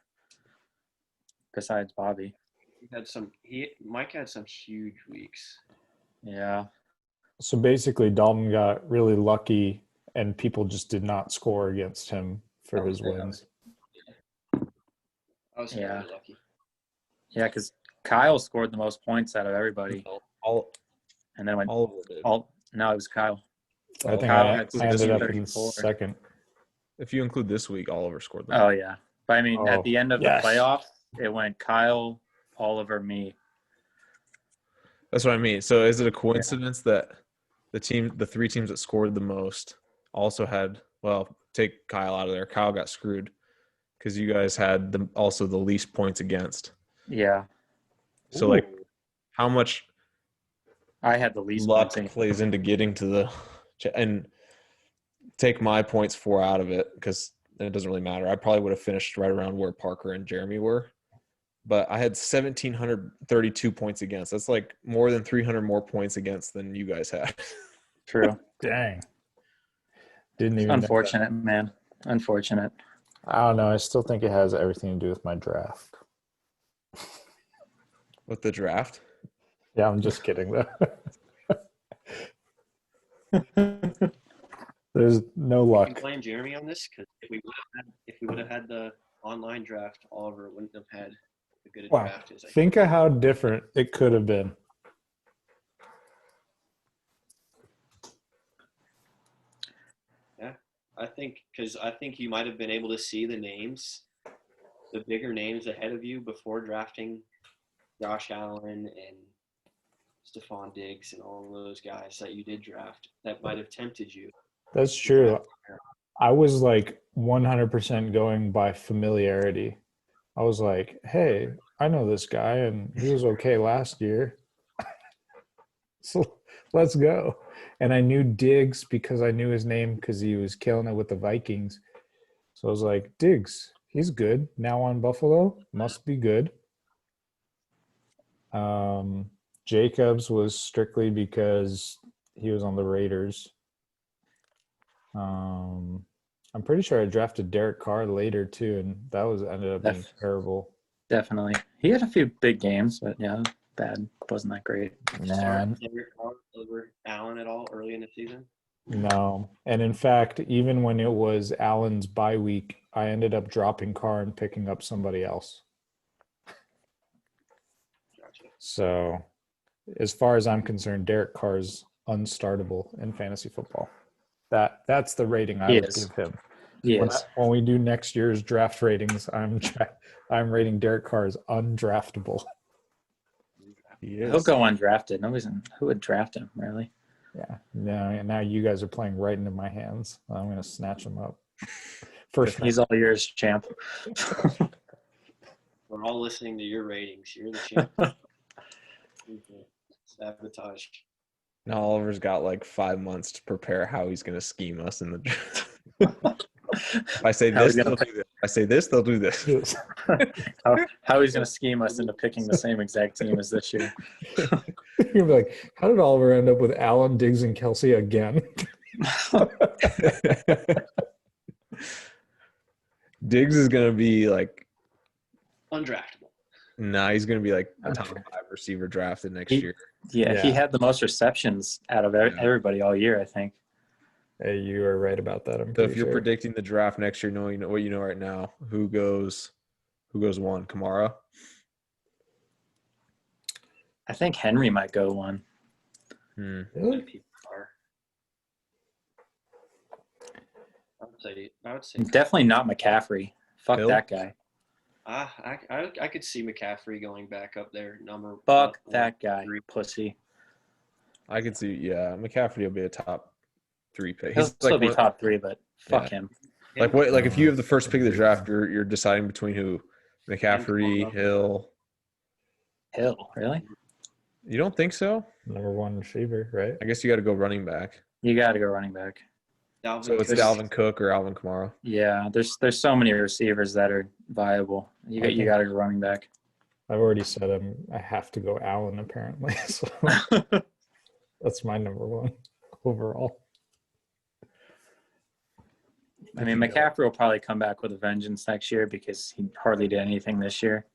Besides Bobby. Mike had some huge weeks. Yeah. So basically, Dalton got really lucky, and people just did not score against him for his wins. I was Yeah. very lucky. Yeah, because Kyle scored the most points out of everybody. And then Oliver did. No, it was Kyle. I think Kyle I had ended up in 1634. second. If you include this week, Oliver scored them. Oh, yeah. But I mean, at the end of yes. the playoffs, it went Kyle, Oliver, me. That's what I mean. So is it a coincidence that the 3 teams that scored the most also had, well, take Kyle out of there. Kyle got screwed because you guys had also the least points against. Yeah. So like how much I had the least luck points. plays into getting to the – and take my points 4 out of it because it doesn't really matter. I probably would have finished right around where Parker and Jeremy were. But I had 1,732 points against. That's like more than 300 more points against than you guys had. True. Dang. Didn't even Unfortunate, man. Unfortunate. I don't know. I still think it has everything to do with my draft. With the draft? Yeah, I'm just kidding though. There's no You luck. can blame Jeremy on this because if we would have had the online draft, Oliver wouldn't have had a good Wow. draft as I Think of how different it could have been. I think you might have been able to see the names, the bigger names ahead of you before drafting Josh Allen and Stephon Diggs and all of those guys that you did draft. That might have tempted you. That's true. I was like 100% going by familiarity. I was like, hey, I know this guy and he was okay last year. So let's go. And I knew Diggs because I knew his name because he was killing it with the Vikings. So I was like, Diggs, he's good. Now on Buffalo, must be good. Jacobs was strictly because he was on the Raiders. I'm pretty sure I drafted Derek Carr later too, and that ended up being terrible. Definitely. He had a few big games, but yeah, bad. Wasn't that great. Man. Derek Carr over Allen at all early in the season? No. And in fact, even when it was Allen's bye week, I ended up dropping Carr and picking up somebody else. Gotcha. So as far as I'm concerned, Derek Carr is unstartable in fantasy football. That's the rating I would give him. When we do next year's draft ratings, I'm rating Derek Carr as undraftable. He'll go undrafted. Who would draft him, really? Yeah. Now you guys are playing right into my hands. I'm going to snatch him up. First, he's all yours, champ. We're all listening to your ratings. You're the champ. Sabotage. Now Oliver's got like 5 months to prepare how he's going to scheme us in the draft. If I say this, they'll do this. I say this, they'll do this. How he's going to scheme us into picking the same exact team as this year. You'll be like, how did Oliver end up with Allen, Diggs, and Kelsey again? Diggs is going to be like undraftable. Nah, he's going to be like a top 5 receiver drafted next year. Yeah, he had the most receptions out of everybody all year, I think. Hey, you are right about that. So if you're predicting the draft next year, knowing what you know right now, who goes 1? Kamara? I think Henry might go 1. Really? I would say Definitely not McCaffrey. Fuck Hill? that guy. I could see McCaffrey going back up there. Fuck one, that guy, three. pussy. I could see, yeah, McCaffrey will be a top 3 pick. He'll He's still like be one, top 3, but fuck Yeah. him. like what? Like if you have the first pick of the draft, you're deciding between who? McCaffrey, Kamara. Hill. Hill, really? You don't think so? Number 1 receiver, right? I guess you got to go running back. You got to go running back. Dalvin So it's Cook. Dalvin Cook or Alvin Kamara. Yeah, there's so many receivers that are viable. You got to go running back. I've already said I have to go Allen apparently. So that's my number 1 overall. I mean, McCaffrey will probably come back with a vengeance next year because he hardly did anything this year.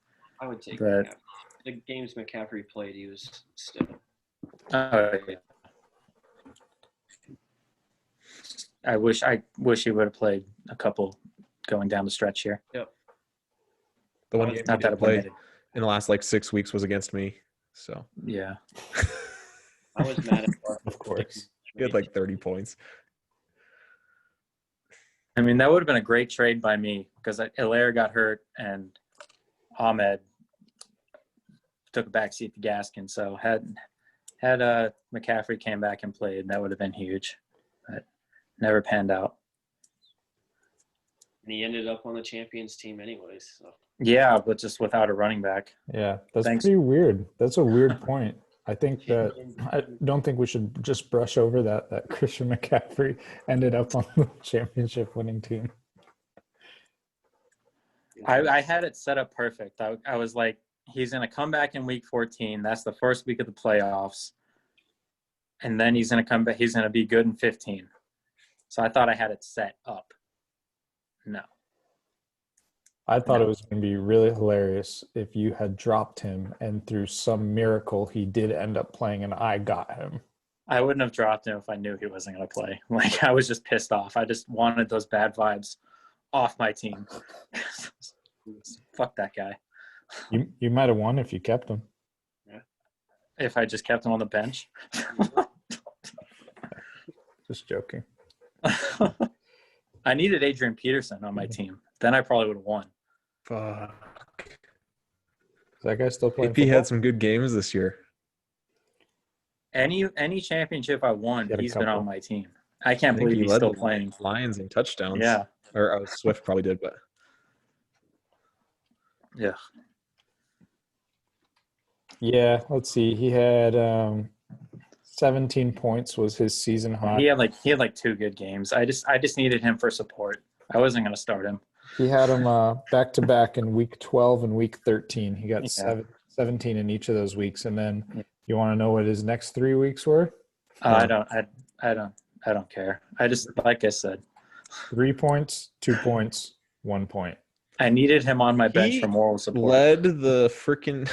I would take But- McCaffrey. The games McCaffrey played, he was still. Oh, yeah. I wish he would have played a couple going down the stretch here. The one game he Not that did it play play. in the last like 6 weeks was against me. So Yeah. I was mad at Of course. he had like 30 points. I mean, that would have been a great trade by me because Hilaire got hurt and Ahmed took a backseat to Gaskin. So had McCaffrey came back and played, that would have been huge. But never panned out. and he ended up on the champions team anyways. So. Yeah, but just without a running back. Yeah, that's Thanks. pretty weird. That's a weird point. I don't think we should just brush over that Christian McCaffrey ended up on the championship winning team. I had it set up perfect. I was like, he's going to come back in week 14. That's the first week of the playoffs. And then he's going to come back. He's going to be good in 15. So I thought I had it set up. No. I thought it was going to be really hilarious if you had dropped him and through some miracle he did end up playing and I got him. I wouldn't have dropped him if I knew he wasn't going to play. Like, I was just pissed off. I just wanted those bad vibes off my team. Fuck that guy. You might have won if you kept him. If I just kept him on the bench. Just joking. I needed Adrian Peterson on my team. Then I probably would have won. Fuck. Is that guy still playing AP football? had some good games this year. Any championship I won, He had a he's been couple. on my team. I can't I think believe he he's led still the playing. Lions in touchdowns. Yeah. Or Swift probably did, but Yeah. Yeah, let's see. He had 17 points was his season high. He had like 2 good games. I just needed him for support. I wasn't going to start him. He had him back to back in week 12 and week 13. He got Yeah. 17 in each of those weeks. And then you want to know what his next 3 weeks were? I don't care. I just, like I said, 3 points, 2 points, 1 point. I needed him on my bench He for moral support. led the freaking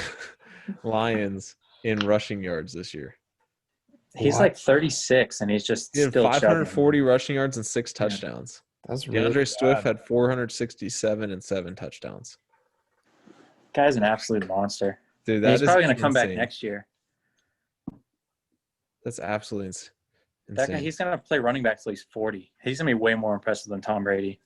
Lions in rushing yards this year. He's Wow. like 36 and he's just He had still 540 rushing yards and 6 touchdowns. That's really DeAndre Swift bad. had 467 and 7 touchdowns. Guy's an absolute monster. Dude, that He's is probably going to come back insane. next year. That's absolutely insane. That guy, he's going to play running back till he's 40. He's going to be way more impressive than Tom Brady.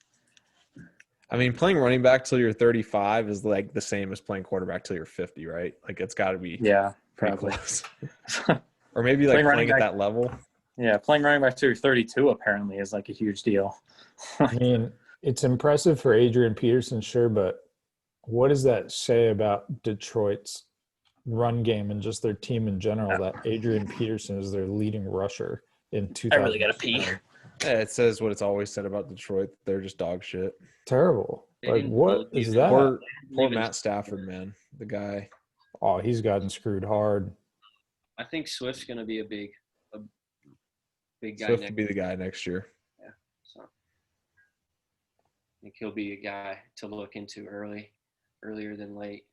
I mean, playing running back till you're 35 is like the same as playing quarterback till you're 50, right? Like it's got to be Yeah, pretty probably. close. Or maybe like Playing running playing at back- that level. Yeah, playing running back till you're 32 apparently is like a huge deal. I mean, it's impressive for Adrian Peterson, sure, but what does that say about Detroit's run game and just their team in general that Adrian Peterson is their leading rusher in 2000? I really got to pee. Yeah, it says what it's always said about Detroit. They're just dog shit. Terrible. They Like, didn't what believe is it. that? Poor Even- Matt Stafford, man. The guy. Oh, he's gotten screwed hard. I think Swift's going to be a big guy Swift next to be the guy next year. So I think he'll be a guy to look into earlier than late.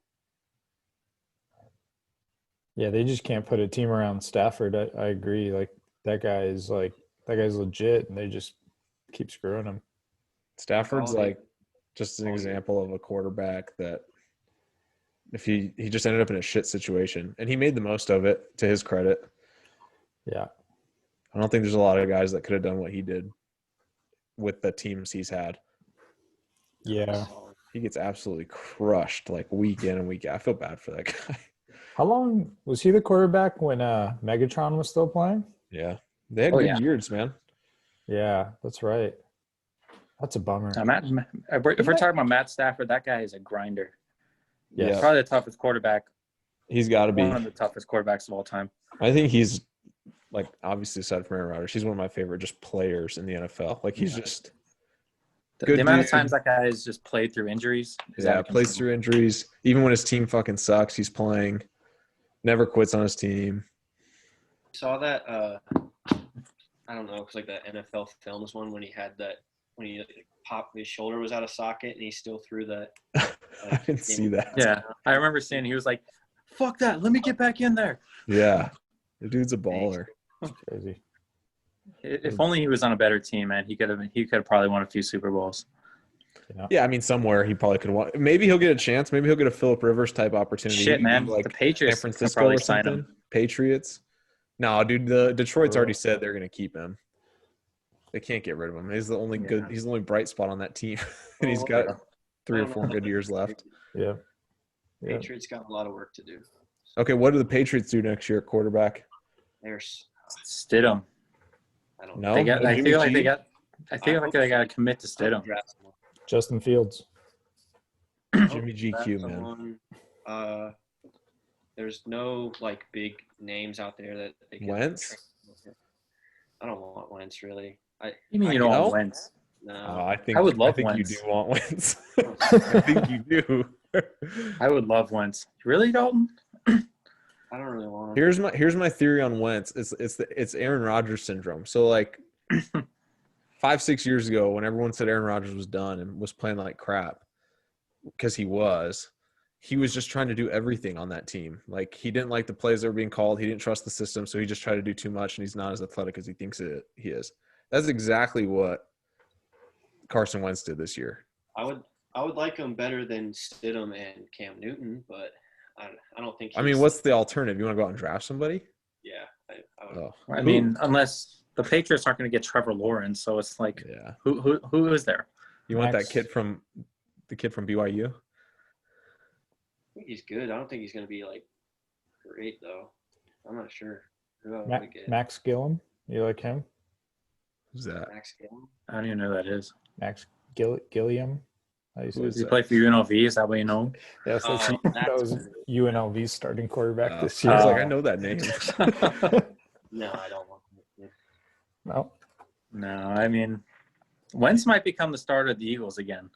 Yeah, they just can't put a team around Stafford. I agree. Like that guy's legit, and they just keep screwing him. Stafford's Quality. like just an Quality. example of a quarterback that if he just ended up in a shit situation and he made the most of it to his credit. Yeah, I don't think there's a lot of guys that could have done what he did with the teams he's had. Yeah. He gets absolutely crushed like week in and week out. I feel bad for that guy. How long was he the quarterback when Megatron was still playing? Yeah. They had Oh, good yeah. years, man. Yeah, that's right. That's a bummer. If we're talking about Matt Stafford, that guy is a grinder. Yes. Probably the toughest quarterback. He's got to be. One of the toughest quarterbacks of all time. I think he's like obviously aside from Aaron Rodgers, he's one of my favorite just players in the NFL. Like he's just The good amount of dude. times that guy has just played through injuries. Is out of plays control. through injuries. Even when his team fucking sucks, he's playing. Never quits on his team. Saw that. I don't know, because like that NFL Films one when he popped, his shoulder was out of socket and he still threw that. I didn't see that. Yeah, I remember seeing. He was like, "Fuck that! Let me get back in there." Yeah. The dude's a baller. That's crazy. If only he was on a better team, man. He could have probably won a few Super Bowls. Yeah, I mean, somewhere he probably could want. Maybe he'll get a chance. Maybe he'll get a Phillip Rivers type opportunity. Shit, He could man. go, like The Patriots San could Francisco probably or sign something. him. Patriots. No, dude. The Detroit's already said they're going to keep him. They can't get rid of him. He's the only good. He's the only bright spot on that team, and he's got 3 or 4 good years left. Yeah. Yeah. Patriots got a lot of work to do. Okay, what do the Patriots do next year at quarterback? There's, Stidham. I don't No, They got. no I Jimmy feel like G? they got. I feel like they got to commit to Stidham. draft someone. Justin Fields. Jimmy GQ, Draft man. someone. There's no like big names out there that they can. Wentz? I don't want Wentz really. You mean you know? don't want Wentz? No. I would love you Wentz. do want Wentz. I think you do. I would love Wentz. Really, Dalton? I don't really want him. Here's my theory on Wentz. It's Aaron Rodgers syndrome. So like 5-6 years ago, when everyone said Aaron Rodgers was done and was playing like crap, because he was just trying to do everything on that team. Like he didn't like the plays that were being called. He didn't trust the system, so he just tried to do too much, and he's not as athletic as he thinks he is. That's exactly what Carson Wentz did this year. I would like him better than Stidham and Cam Newton, but I don't think. I mean, what's the alternative? You want to go out and draft somebody? Yeah, I would. Oh, I mean, unless the Patriots aren't going to get Trevor Lawrence, so it's like, yeah. who is there? You want Max. the kid from BYU? I think he's good. I don't think he's going to be like great though. I'm not sure who I would get. Max Gillum. You like him? Who's that? Max Gillum? I don't even know who that is. Max Gilliam. How do you say Who is Does he that? play for UNLV? Is that what you know him? Yes, that's, Oh, that that's was good. UNLV's starting quarterback this I year. was Oh. like, I know that name. No, I don't want him. No. No, I mean, Wentz might become the starter of the Eagles again.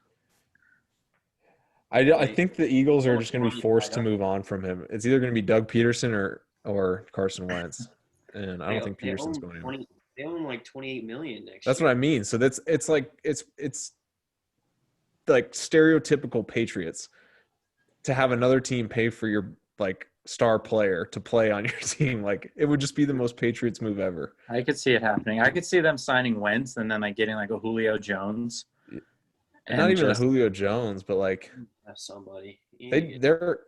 I think the Eagles are just going to be forced to move on from him. It's either going to be Doug Peterson or Carson Wentz, and I don't think Peterson's going anywhere. They own like 28 million next That's year. what I mean. So it's like stereotypical Patriots to have another team pay for your like star player to play on your team. Like it would just be the most Patriots move ever. I could see it happening. I could see them signing Wentz and then like getting like a Julio Jones. And not even just- a Julio Jones, but like Have somebody. they're.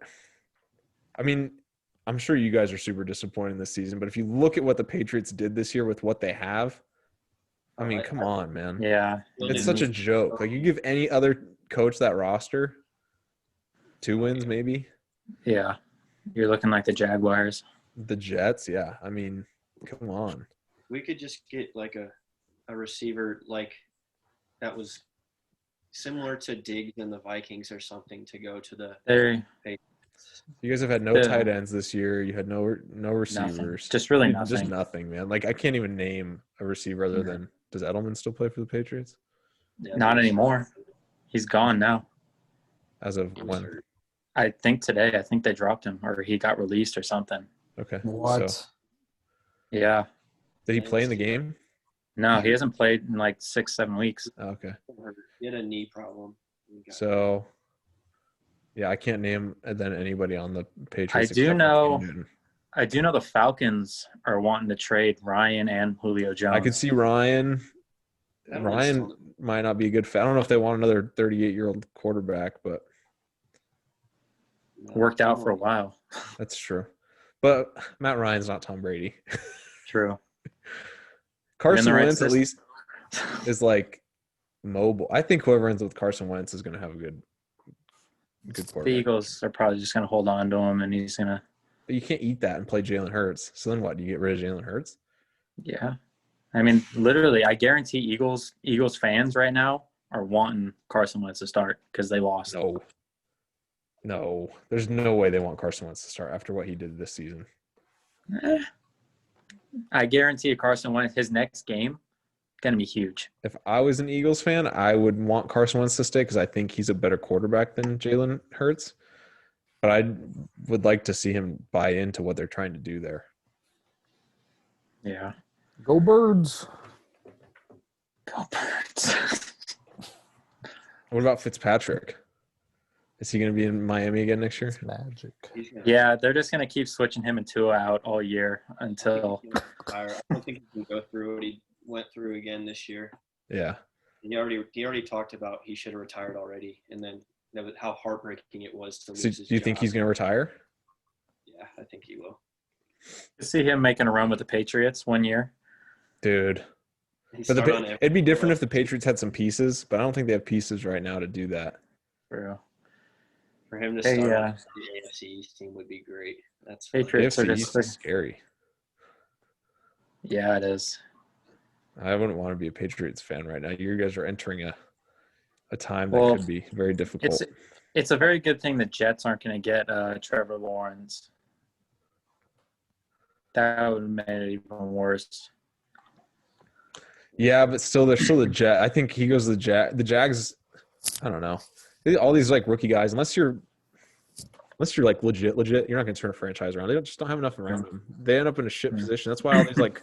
I mean, I'm sure you guys are super disappointed this season, but if you look at what the Patriots did this year with what they have, I mean, come on, man. Yeah. It's such a joke. Like you give any other coach that roster, 2 wins maybe. Yeah. You're looking like the Jaguars. The Jets, yeah. I mean, come on. We could just get like a receiver like that was similar to Diggs and the Vikings or something to go to the. They're You guys have had no Yeah. tight ends this year. You had no receivers. nothing. Just really nothing. Just nothing, man. Like I can't even name a receiver other than does Edelman still play for the Patriots? Yeah, Not anymore. He's gone now. As of when? I think today. I think they dropped him or he got released or something. Okay. What? So, Yeah. did he play in the game? No, he hasn't played in like 6-7 weeks. Oh, okay. He had a knee problem. So, yeah, I can't name then anybody on the Patriots. I except do for know- Cam Newton. I do know the Falcons are wanting to trade Ryan and Julio Jones. I could see Ryan. That one's Ryan still- might not be a good fit. I don't know if they want another 38-year-old quarterback, but worked out for a while. that's true. But Matt Ryan's not Tom Brady. True. Carson right Wentz at system. least is like mobile. I think whoever ends up with Carson Wentz is going to have a good The quarterback. Eagles are probably just going to hold on to him, and he's going to. But you can't eat that and play Jalen Hurts. So then what? Do you get rid of Jalen Hurts? Yeah. I mean, literally, I guarantee Eagles fans right now are wanting Carson Wentz to start because they lost. No. There's no way they want Carson Wentz to start after what he did this season. I guarantee Carson Wentz, his next game, going to be huge. If I was an Eagles fan, I would want Carson Wentz to stay because I think he's a better quarterback than Jalen Hurts. But I would like to see him buy into what they're trying to do there. Yeah. Go Birds. Go Birds. What about Fitzpatrick? Is he going to be in Miami again next year? It's magic. Yeah, they're just going to keep switching him and Tua out all year until. I don't think he can go through what he went through again this year. Yeah. He already talked about he should have retired already, and then how heartbreaking it was to lose So his do you think job. he's going to retire? Yeah, I think he will. See him making a run with the Patriots one year. Dude. He But started on every- it'd be different if the Patriots had some pieces, but I don't think they have pieces right now to do that. True. For him to Hey, start on the AFC East team would be great. That's fine. Patriots are AFC just. East is scary. Yeah, it is. I wouldn't want to be a Patriots fan right now. You guys are entering a time that Well, could be very difficult. It's a very good thing the Jets aren't going to get Trevor Lawrence. That would have made it even worse. Yeah, but still, they're still the Jet. I think he goes to the Jags. I don't know. All these like rookie guys, unless you're like legit, you're not going to turn a franchise around. They just don't have enough around them. They end up in a shit position. That's why all these like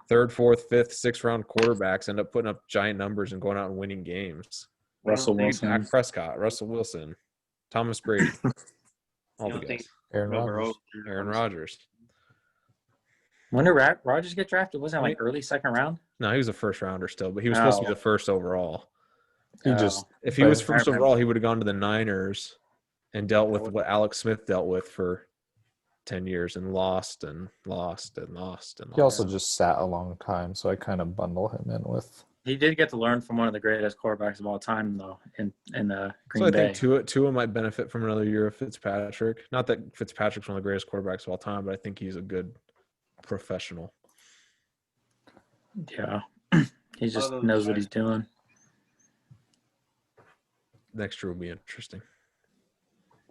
third, fourth, fifth, sixth round quarterbacks end up putting up giant numbers and going out and winning games. Russell Wilson. Dak Prescott, Russell Wilson, Thomas Brady, all You the don't think guys. Aaron Joe Rodgers. Burrow- Aaron Rodgers. When did Rodgers get drafted? Wasn't it like early second round? No, he was a first rounder still, but he was supposed to be the first overall. He just If he was But- first I remember. overall, he would have gone to the Niners and dealt with what Alex Smith dealt with for 10 years and lost and lost and lost and lost. he also just sat a long time, so I kind of bundle him in with. He did get to learn from one of the greatest quarterbacks of all time, though, in Green So I Bay. think Tua might benefit from another year of Fitzpatrick. Not that Fitzpatrick's one of the greatest quarterbacks of all time, but I think he's a good professional. Yeah. He just those knows what guys- he's doing. Next year will be interesting.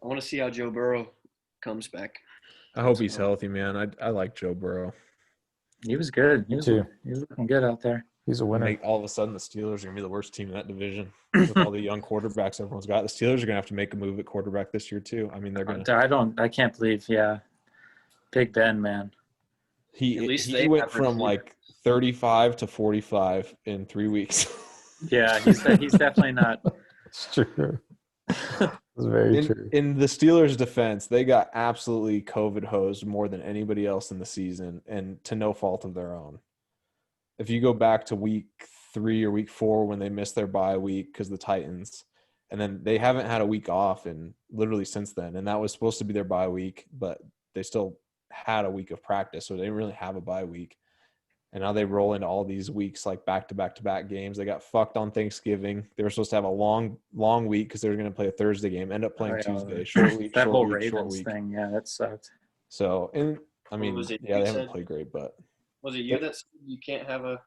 I want to see how Joe Burrow comes back. I hope he's healthy, man. I like Joe Burrow. He was good. Me too. He was looking good out there. He's a winner. All of a sudden, the Steelers are going to be the worst team in that division with all the young quarterbacks everyone's got. The Steelers are going to have to make a move at quarterback this year too. I mean, they're going to. I can't believe, Big Ben, man. At least He they went have from receivers. like 35 to 45 in 3 weeks. Yeah, he's definitely not. It's true. It's very true. In the Steelers' defense, they got absolutely COVID hosed more than anybody else in the season, and to no fault of their own. If you go back to week 3 or week 4 when they missed their bye week because of the Titans, and then they haven't had a week off and literally since then, and that was supposed to be their bye week, but they still had a week of practice, so they didn't really have a bye week. And now they roll into all these weeks like back-to-back games. They got fucked on Thanksgiving. They were supposed to have a long week because they were going to play a Thursday game. End up playing Tuesday. Short week, That whole short week, short Ravens week. thing, that sucked. So, and I mean, was it yeah, you they haven't said? played great, but Was it you that said you can't have a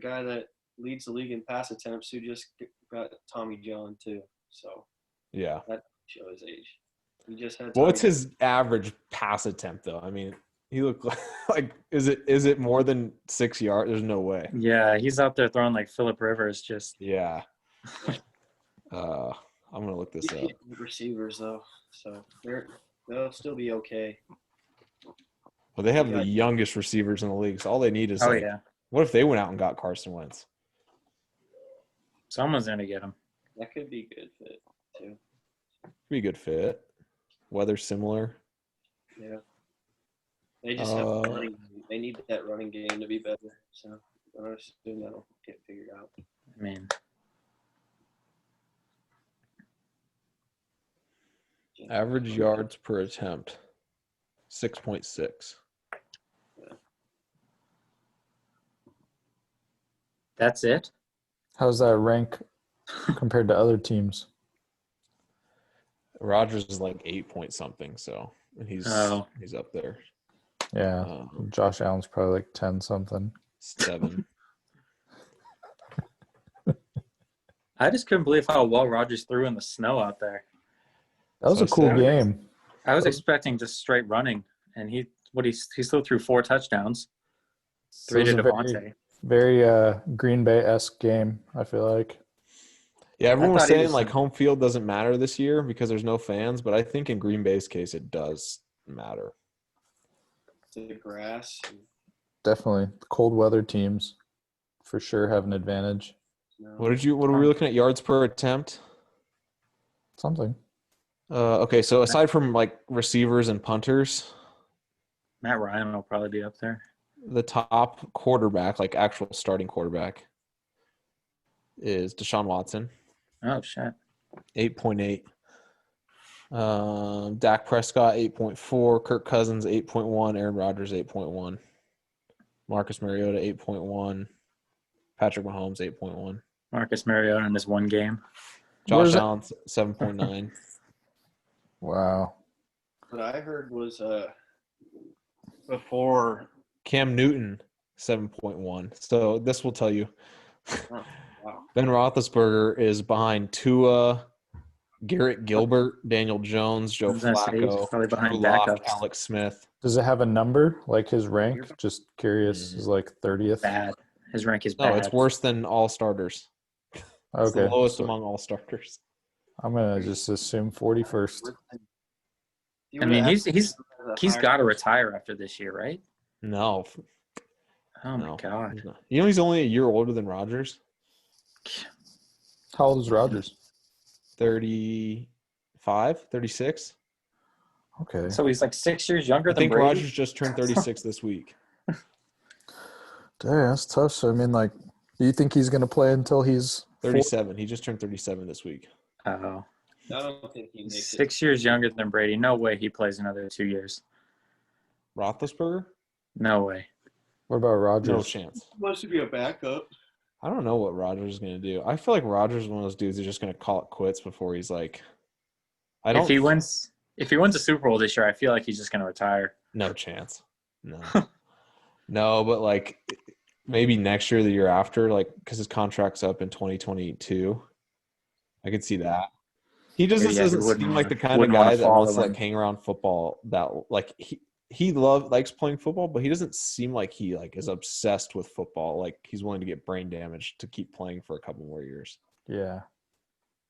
guy that leads the league in pass attempts who just got Tommy John too? So yeah. that shows his age. He just had. Well, what's Tommy his average pass attempt though? I mean, he looked like is it more than 6 yards? There's no way. Yeah, he's out there throwing like Phillip Rivers, just Yeah. I'm gonna look this John. up. Receivers though, so they'll still be okay. Well, they have Yeah. the youngest receivers in the league, so all they need is oh like, yeah, what if they went out and got Carson Wentz? someone's gonna get him. That could be good fit too. Be a good fit. Weather similar. Yeah. They just have running game. They need that running game to be better. So I assume that'll get figured out. I mean, Average yards per attempt, 6.6. that's it. How's that rank compared to other teams. Rodgers is like 8 point something, so he's Oh. up there. Yeah, Josh Allen's probably like 10 something. 7. I just couldn't believe how well Rodgers threw in the snow out there. That was a So cool sad. game. I was expecting just straight running, and he still threw 4 touchdowns, 3 It to was a Devontae. very Green Bay-esque game, I feel like. Yeah, everyone was thought he saying was like some- home field doesn't matter this year because there's no fans, but I think in Green Bay's case it does matter. The grass. Definitely. The cold weather teams for sure have an advantage. What are we looking at yards per attempt? Something. Okay, so aside from like receivers and punters, Matt Ryan will probably be up there. the top quarterback, like actual starting quarterback, is Deshaun Watson, Oh shit! 8.8. Dak Prescott, 8.4. Kirk Cousins, 8.1. Aaron Rodgers, 8.1. Marcus Mariota, 8.1. Patrick Mahomes, 8.1. Marcus Mariota in this one game. Josh Where's- Allen, 7.9. Wow. What I heard was before. Cam Newton, 7.1. So this will tell you. Oh, wow. Ben Roethlisberger is behind Tua, Garrett Gilbert, Daniel Jones, Joe I was gonna say, he's Flacco, probably behind Drew Lock, backups. Alex Smith. Does it have a number like his rank? Just curious. Is like 30th. Bad. His rank is bad. No, it's worse than all starters. It's the Okay. lowest so among all starters. I'm gonna just assume 41st. I mean, he's got to retire after this year, right? No. Oh no, my god. he's not. You know he's only a year older than Rodgers? How old is Rodgers? 35, 36? Okay. So he's like 6 years younger I than think Brady. Rodgers just turned 36 this week. Dang, that's tough. So I mean, like, do you think he's gonna play until he's 37. He just turned 37 this week. Oh, I don't think he makes it. 6 years younger than Brady. No way he plays another 2 years. Roethlisberger? No way. What about Rodgers? No chance. He wants to be a backup. I don't know what Rodgers is going to do. I feel like Rodgers is one of those dudes who's just going to call it quits before he's like, If he wins a Super Bowl this year, I feel like he's just going to retire. No chance. No. No, but like maybe next year, the year after, like because his contract's up in 2022. I could see that. He just Yeah, he doesn't wouldn't seem like the wanna- kind of wouldn't wanna guy that follow wants to like him. hang around football. That like he likes playing football, but he doesn't seem like he like is obsessed with football. Like he's willing to get brain damage to keep playing for a couple more years. Yeah.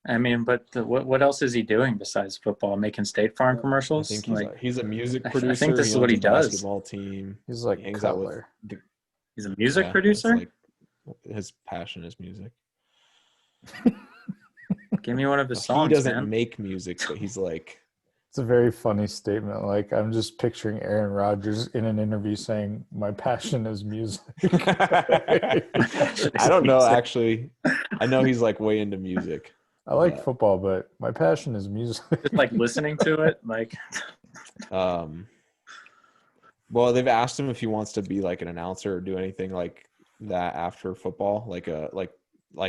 I mean, but what else is he doing besides football? Making State Farm I commercials? think like he's a music I producer. think this is what owns he a does. Basketball team. He's like He hangs out with Cutler. he's a music yeah, producer? it's like his passion is music. Give me one of his He songs, doesn't man. make music, but he's like It's a very funny statement. Like, I'm just picturing Aaron Rodgers in an interview saying, "My passion is music." I don't know actually. I know he's like way into music. I like But- football, but my passion is music. Just like listening to it, like Well, they've asked him if he wants to be like an announcer or do anything like that after football, like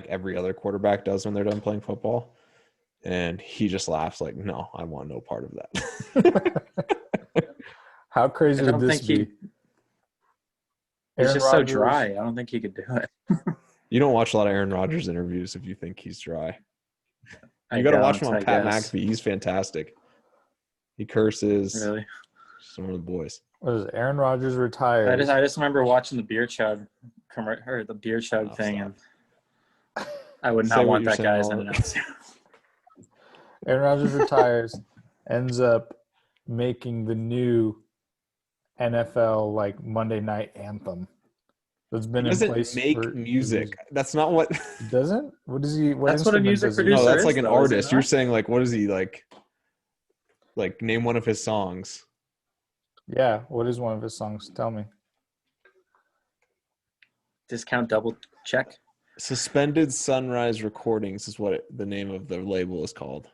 every other quarterback does when they're done playing football. And he just laughs like, "No, I want no part of that." How crazy I would don't this think he- be? he's Aaron just so Rodgers- dry. I don't think he could do it. You don't watch a lot of Aaron Rodgers interviews if you think he's dry. I You got to watch don't, him on I Pat guess. McAfee. He's fantastic. He curses. Really? Some of the boys. What is it? Aaron Rodgers retires. I just remember watching the beer chug or the beer chug Oh, thing, stop. and I would Say not what want you're that saying guy as all an over. announcer. Aaron Rodgers retires, ends up making the new NFL like Monday night anthem. That's been He in doesn't place make for music. That's not what. He doesn't? What does he? What That's what a instrument music does he producer No, play? that's is, like an though, is it artist. You're not? saying like, what is he like? Like, name one of his songs. Yeah. What is one of his songs? Tell me. Discount double check. Suspended Sunrise Recordings is what the name of the label is called.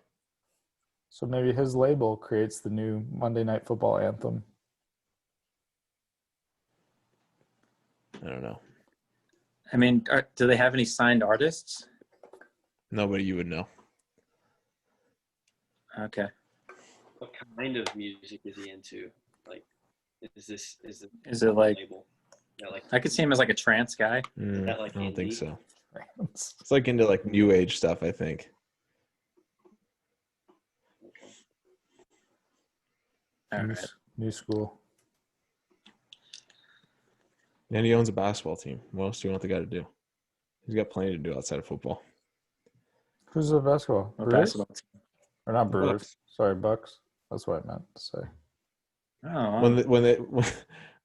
So maybe his label creates the new Monday Night Football anthem. I don't know. I mean, do they have any signed artists? Nobody you would know. Okay. What kind of music is he into? Like, is Is it like label? Yeah, like I could see him as like a trance guy? that like I don't think indie? so. It's like into like new age stuff, I think. All New, right. new school. And he owns a basketball team. What else do you want the guy to do? He's got plenty to do outside of football. Who's the basketball? What Brewers? basketball team? Or not Brewers. Bucks. Sorry, Bucks. That's what I meant to say. Oh, When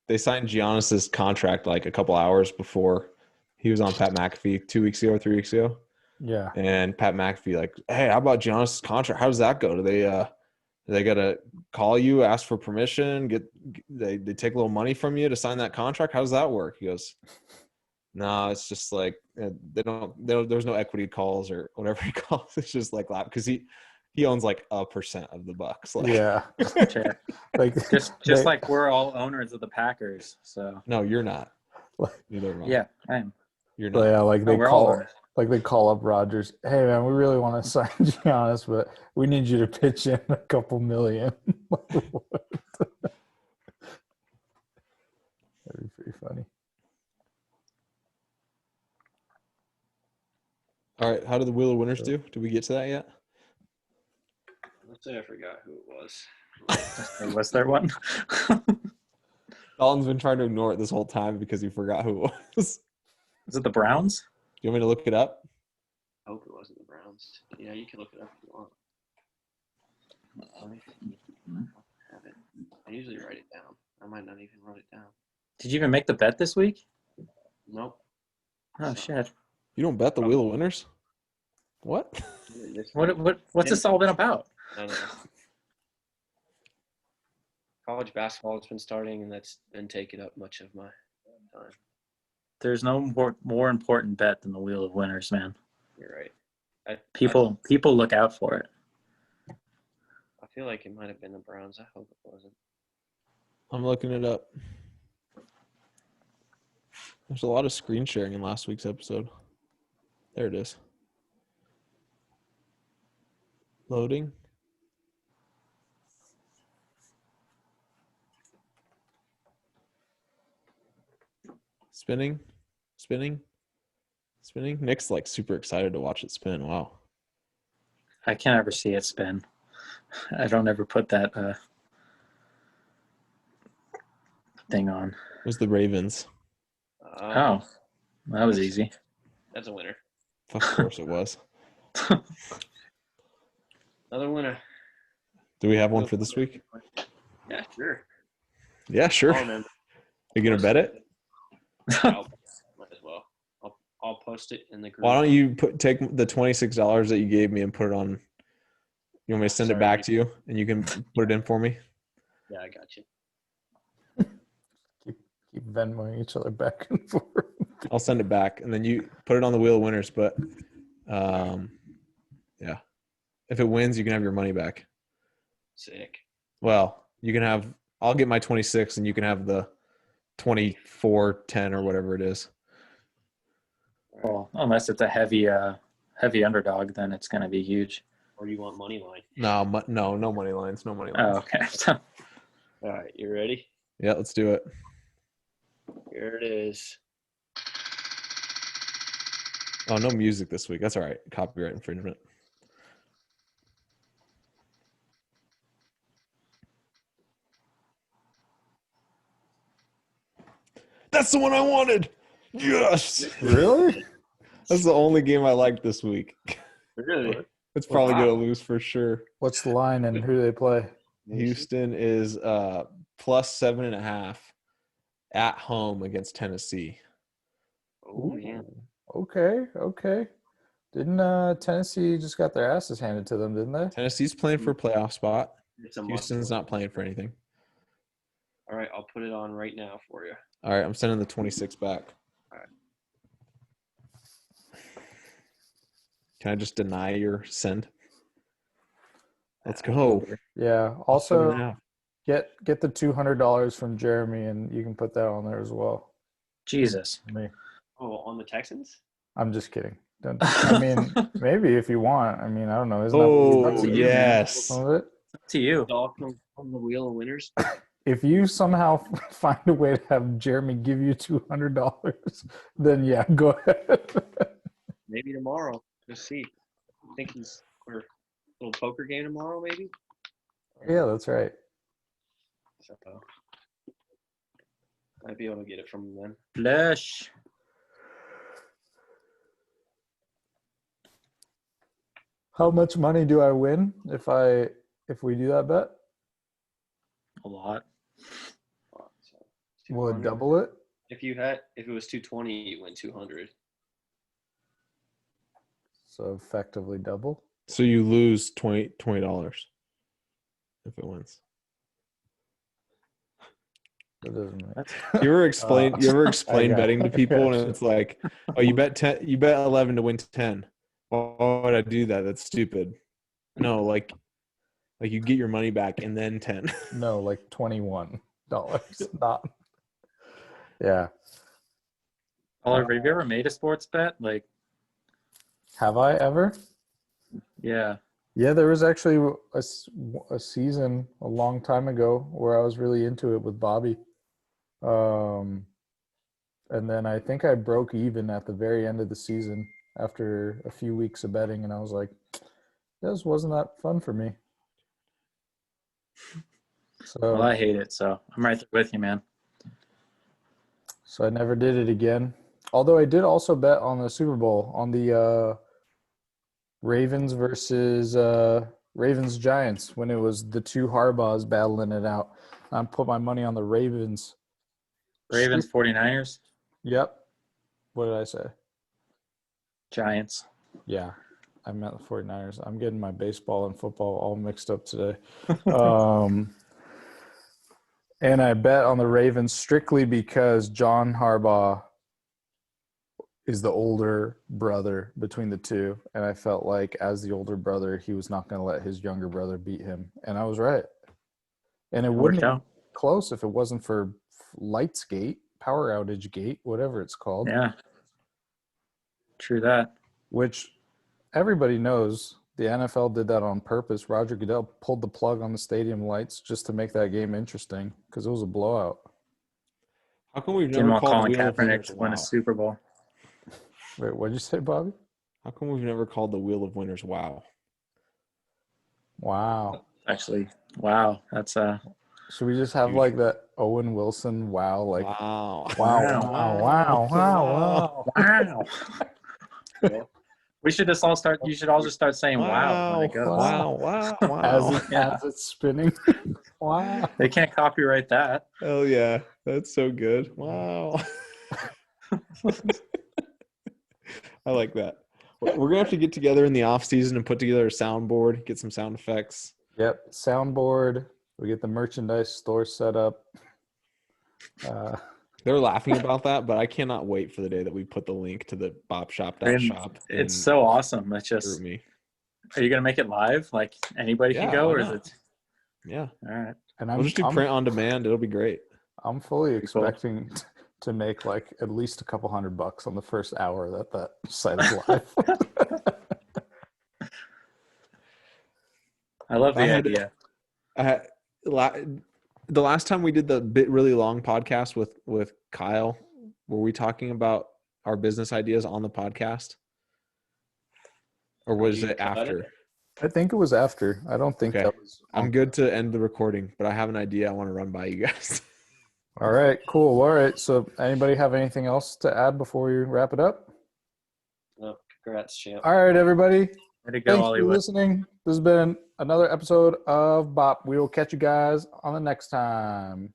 they signed Giannis's contract like a couple hours before he was on Pat McAfee 2 weeks ago or 3 weeks ago, Yeah. and Pat McAfee like, hey, how about Giannis's contract? How does that go? Do they gotta call you, ask for permission, they take a little money from you to sign that contract? How does that work? He goes, no, it's just like there's no equity calls or whatever he calls. It's just like because he owns like 1% of the Bucks. Like, Yeah. sure. Like Just they- like we're all owners of the Packers. So no, you're not. Like- Neither am I. yeah, I am. You're So not. yeah, like No, we're all owners. they call up Rogers. Hey man, we really want to sign Giannis, but we need you to pitch in a couple million. That'd be pretty funny. All right. How did the Wheel of Winners do? Did we get to that yet? Let's say I forgot who it was. Was there one? Dalton's been trying to ignore it this whole time because he forgot who it was. Is it the Browns? You want me to look it up? I hope it wasn't the Browns. Yeah, you can look it up if you want. Let me have it. I usually write it down. I might not even write it down. Did you even make the bet this week? Nope. Oh So, shit! You don't bet the Wheel of Winners? What? this What's this all been about? I don't know. College basketball has been starting, and that's been taking up much of my time. There's no more important bet than the Wheel of Winners, man. You're right. People look out for it. I feel like it might have been the Browns. I hope it wasn't. I'm looking it up. There's a lot of screen sharing in last week's episode. There it is. Loading. Spinning. Nick's like super excited to watch it spin. Wow. I can't ever see it spin. I don't ever put that thing on. It was the Ravens. Oh, that was easy. That's a winner. Of course it was. Another winner. Do we have one for this week? Yeah, sure. Yeah, sure. I'll remember. You gonna bet it? Might as well. I'll post it in the group. Why don't you take the $26 that you gave me and put it on? You want me to send it Sorry. back to you, and you can put it in for me? Yeah, I got you. Keep Venmoing each other back and forth. I'll send it back, and then you put it on the Wheel of Winners. But, yeah, if it wins, you can have your money back. Sick. Well, you can have. I'll get my 26, and you can have the 24-10 or whatever it is. Well, unless it's a heavy underdog, then it's going to be huge. Or do you want money line? No money lines. No money lines. Oh, okay. All right, you ready? Yeah, let's do it. Here it is. Oh, no music this week. That's all right. Copyright infringement. That's the one I wanted. Yes. Really? That's the only game I liked this week. Really? It's probably Wow. going to lose for sure. What's the line and who do they play? Houston is plus 7.5 at home against Tennessee. Oh, yeah. Okay. Didn't Tennessee just got their asses handed to them, didn't they? Tennessee's playing for a playoff spot. It's a must. Houston's not playing for anything. All right, I'll put it on right now for you. All right, I'm sending the 26 back. All right. Can I just deny your send? Let's go. Yeah. 7.5. Also, get the $200 from Jeremy, and you can put that on there as well. Jesus. Me. Oh, on the Texans? I'm just kidding. I mean, maybe if you want. I mean, I don't know. Isn't that what Oh you do? yes. Some of it. To you. It all comes from the wheel of winners. If you somehow find a way to have Jeremy give you $200, then yeah, go ahead. Maybe tomorrow. Let's see. I think he's for a little poker game tomorrow, maybe. Yeah, that's right. So might be able to get it from him then. Flush. How much money do I win if we do that bet? A lot. So Will it 200. double it? If it was 220, you win 200. So effectively double. So you lose $20 if it wins. That doesn't make You ever explain I got betting to it. people and Gotcha. it's like, oh, you bet 11 to win 10. Why would I do that? That's stupid. No, like you get your money back and then 10. No, like $21. Not. Yeah. Oliver, have you ever made a sports bet? Like, Have I ever? yeah. Yeah, there was actually a season a long time ago where I was really into it with Bobby. And then I think I broke even at the very end of the season after a few weeks of betting, and I was like, this wasn't that fun for me. Well, So, I hate it, so I'm right there with you, man. so I never did it again. Although I did also bet on the Super Bowl on the Ravens versus Ravens Giants when it was the two Harbaughs battling it out. I put my money on the Ravens. Ravens, 49ers, Yep. What did I say? Giants. Yeah, I meant the 49ers. I'm getting my baseball and football all mixed up today. And I bet on the Ravens strictly because John Harbaugh is the older brother between the two. And I felt like as the older brother, he was not going to let his younger brother beat him. And I was right. And it wouldn't Worked have out. been close if it wasn't for Lightsgate, Power Outage Gate, whatever it's called. Yeah. True that. Which everybody knows the NFL did that on purpose. Roger Goodell pulled the plug on the stadium lights just to make that game interesting because it was a blowout. How come we've Didn't never want called Colin the Wheel of Kaepernick Winners to win wow? a Super Bowl. Wait, what'd you say, Bobby? How come we've never called the Wheel of Winners wow? Wow. Actually, wow. That's Should we just have like that Owen Wilson wow, like Wow. wow. wow. We should just all start. You should all just start saying wow when it goes. As it's spinning. Wow. They can't copyright that. Hell yeah. That's so good. Wow. I like that. We're going to have to get together in the off season and put together a soundboard, get some sound effects. Yep. Soundboard. We get the merchandise store set up. They're laughing about that, but I cannot wait for the day that we put the link to the bopshop.shop. It's so awesome. It's just, me. Are you going to make it live? Like anybody can go, why or is not? it? Yeah. All right. And We'll just do print on demand. It'll be great. I'm fully Pretty cool. expecting to make like at least a couple $100 on the first hour that site is live. I love the idea. The last time we did the really long podcast with Kyle, were we talking about our business ideas on the podcast? Or was it after? I think it was after. I don't think Okay. that was. I'm good to end the recording, but I have an idea I want to run by you guys. All right, cool. All right. So anybody have anything else to add before we wrap it up? No, congrats, champ. All right, everybody. Way to go, Thanks for Hollywood. listening. This has been another episode of BOP. We will catch you guys on the next time.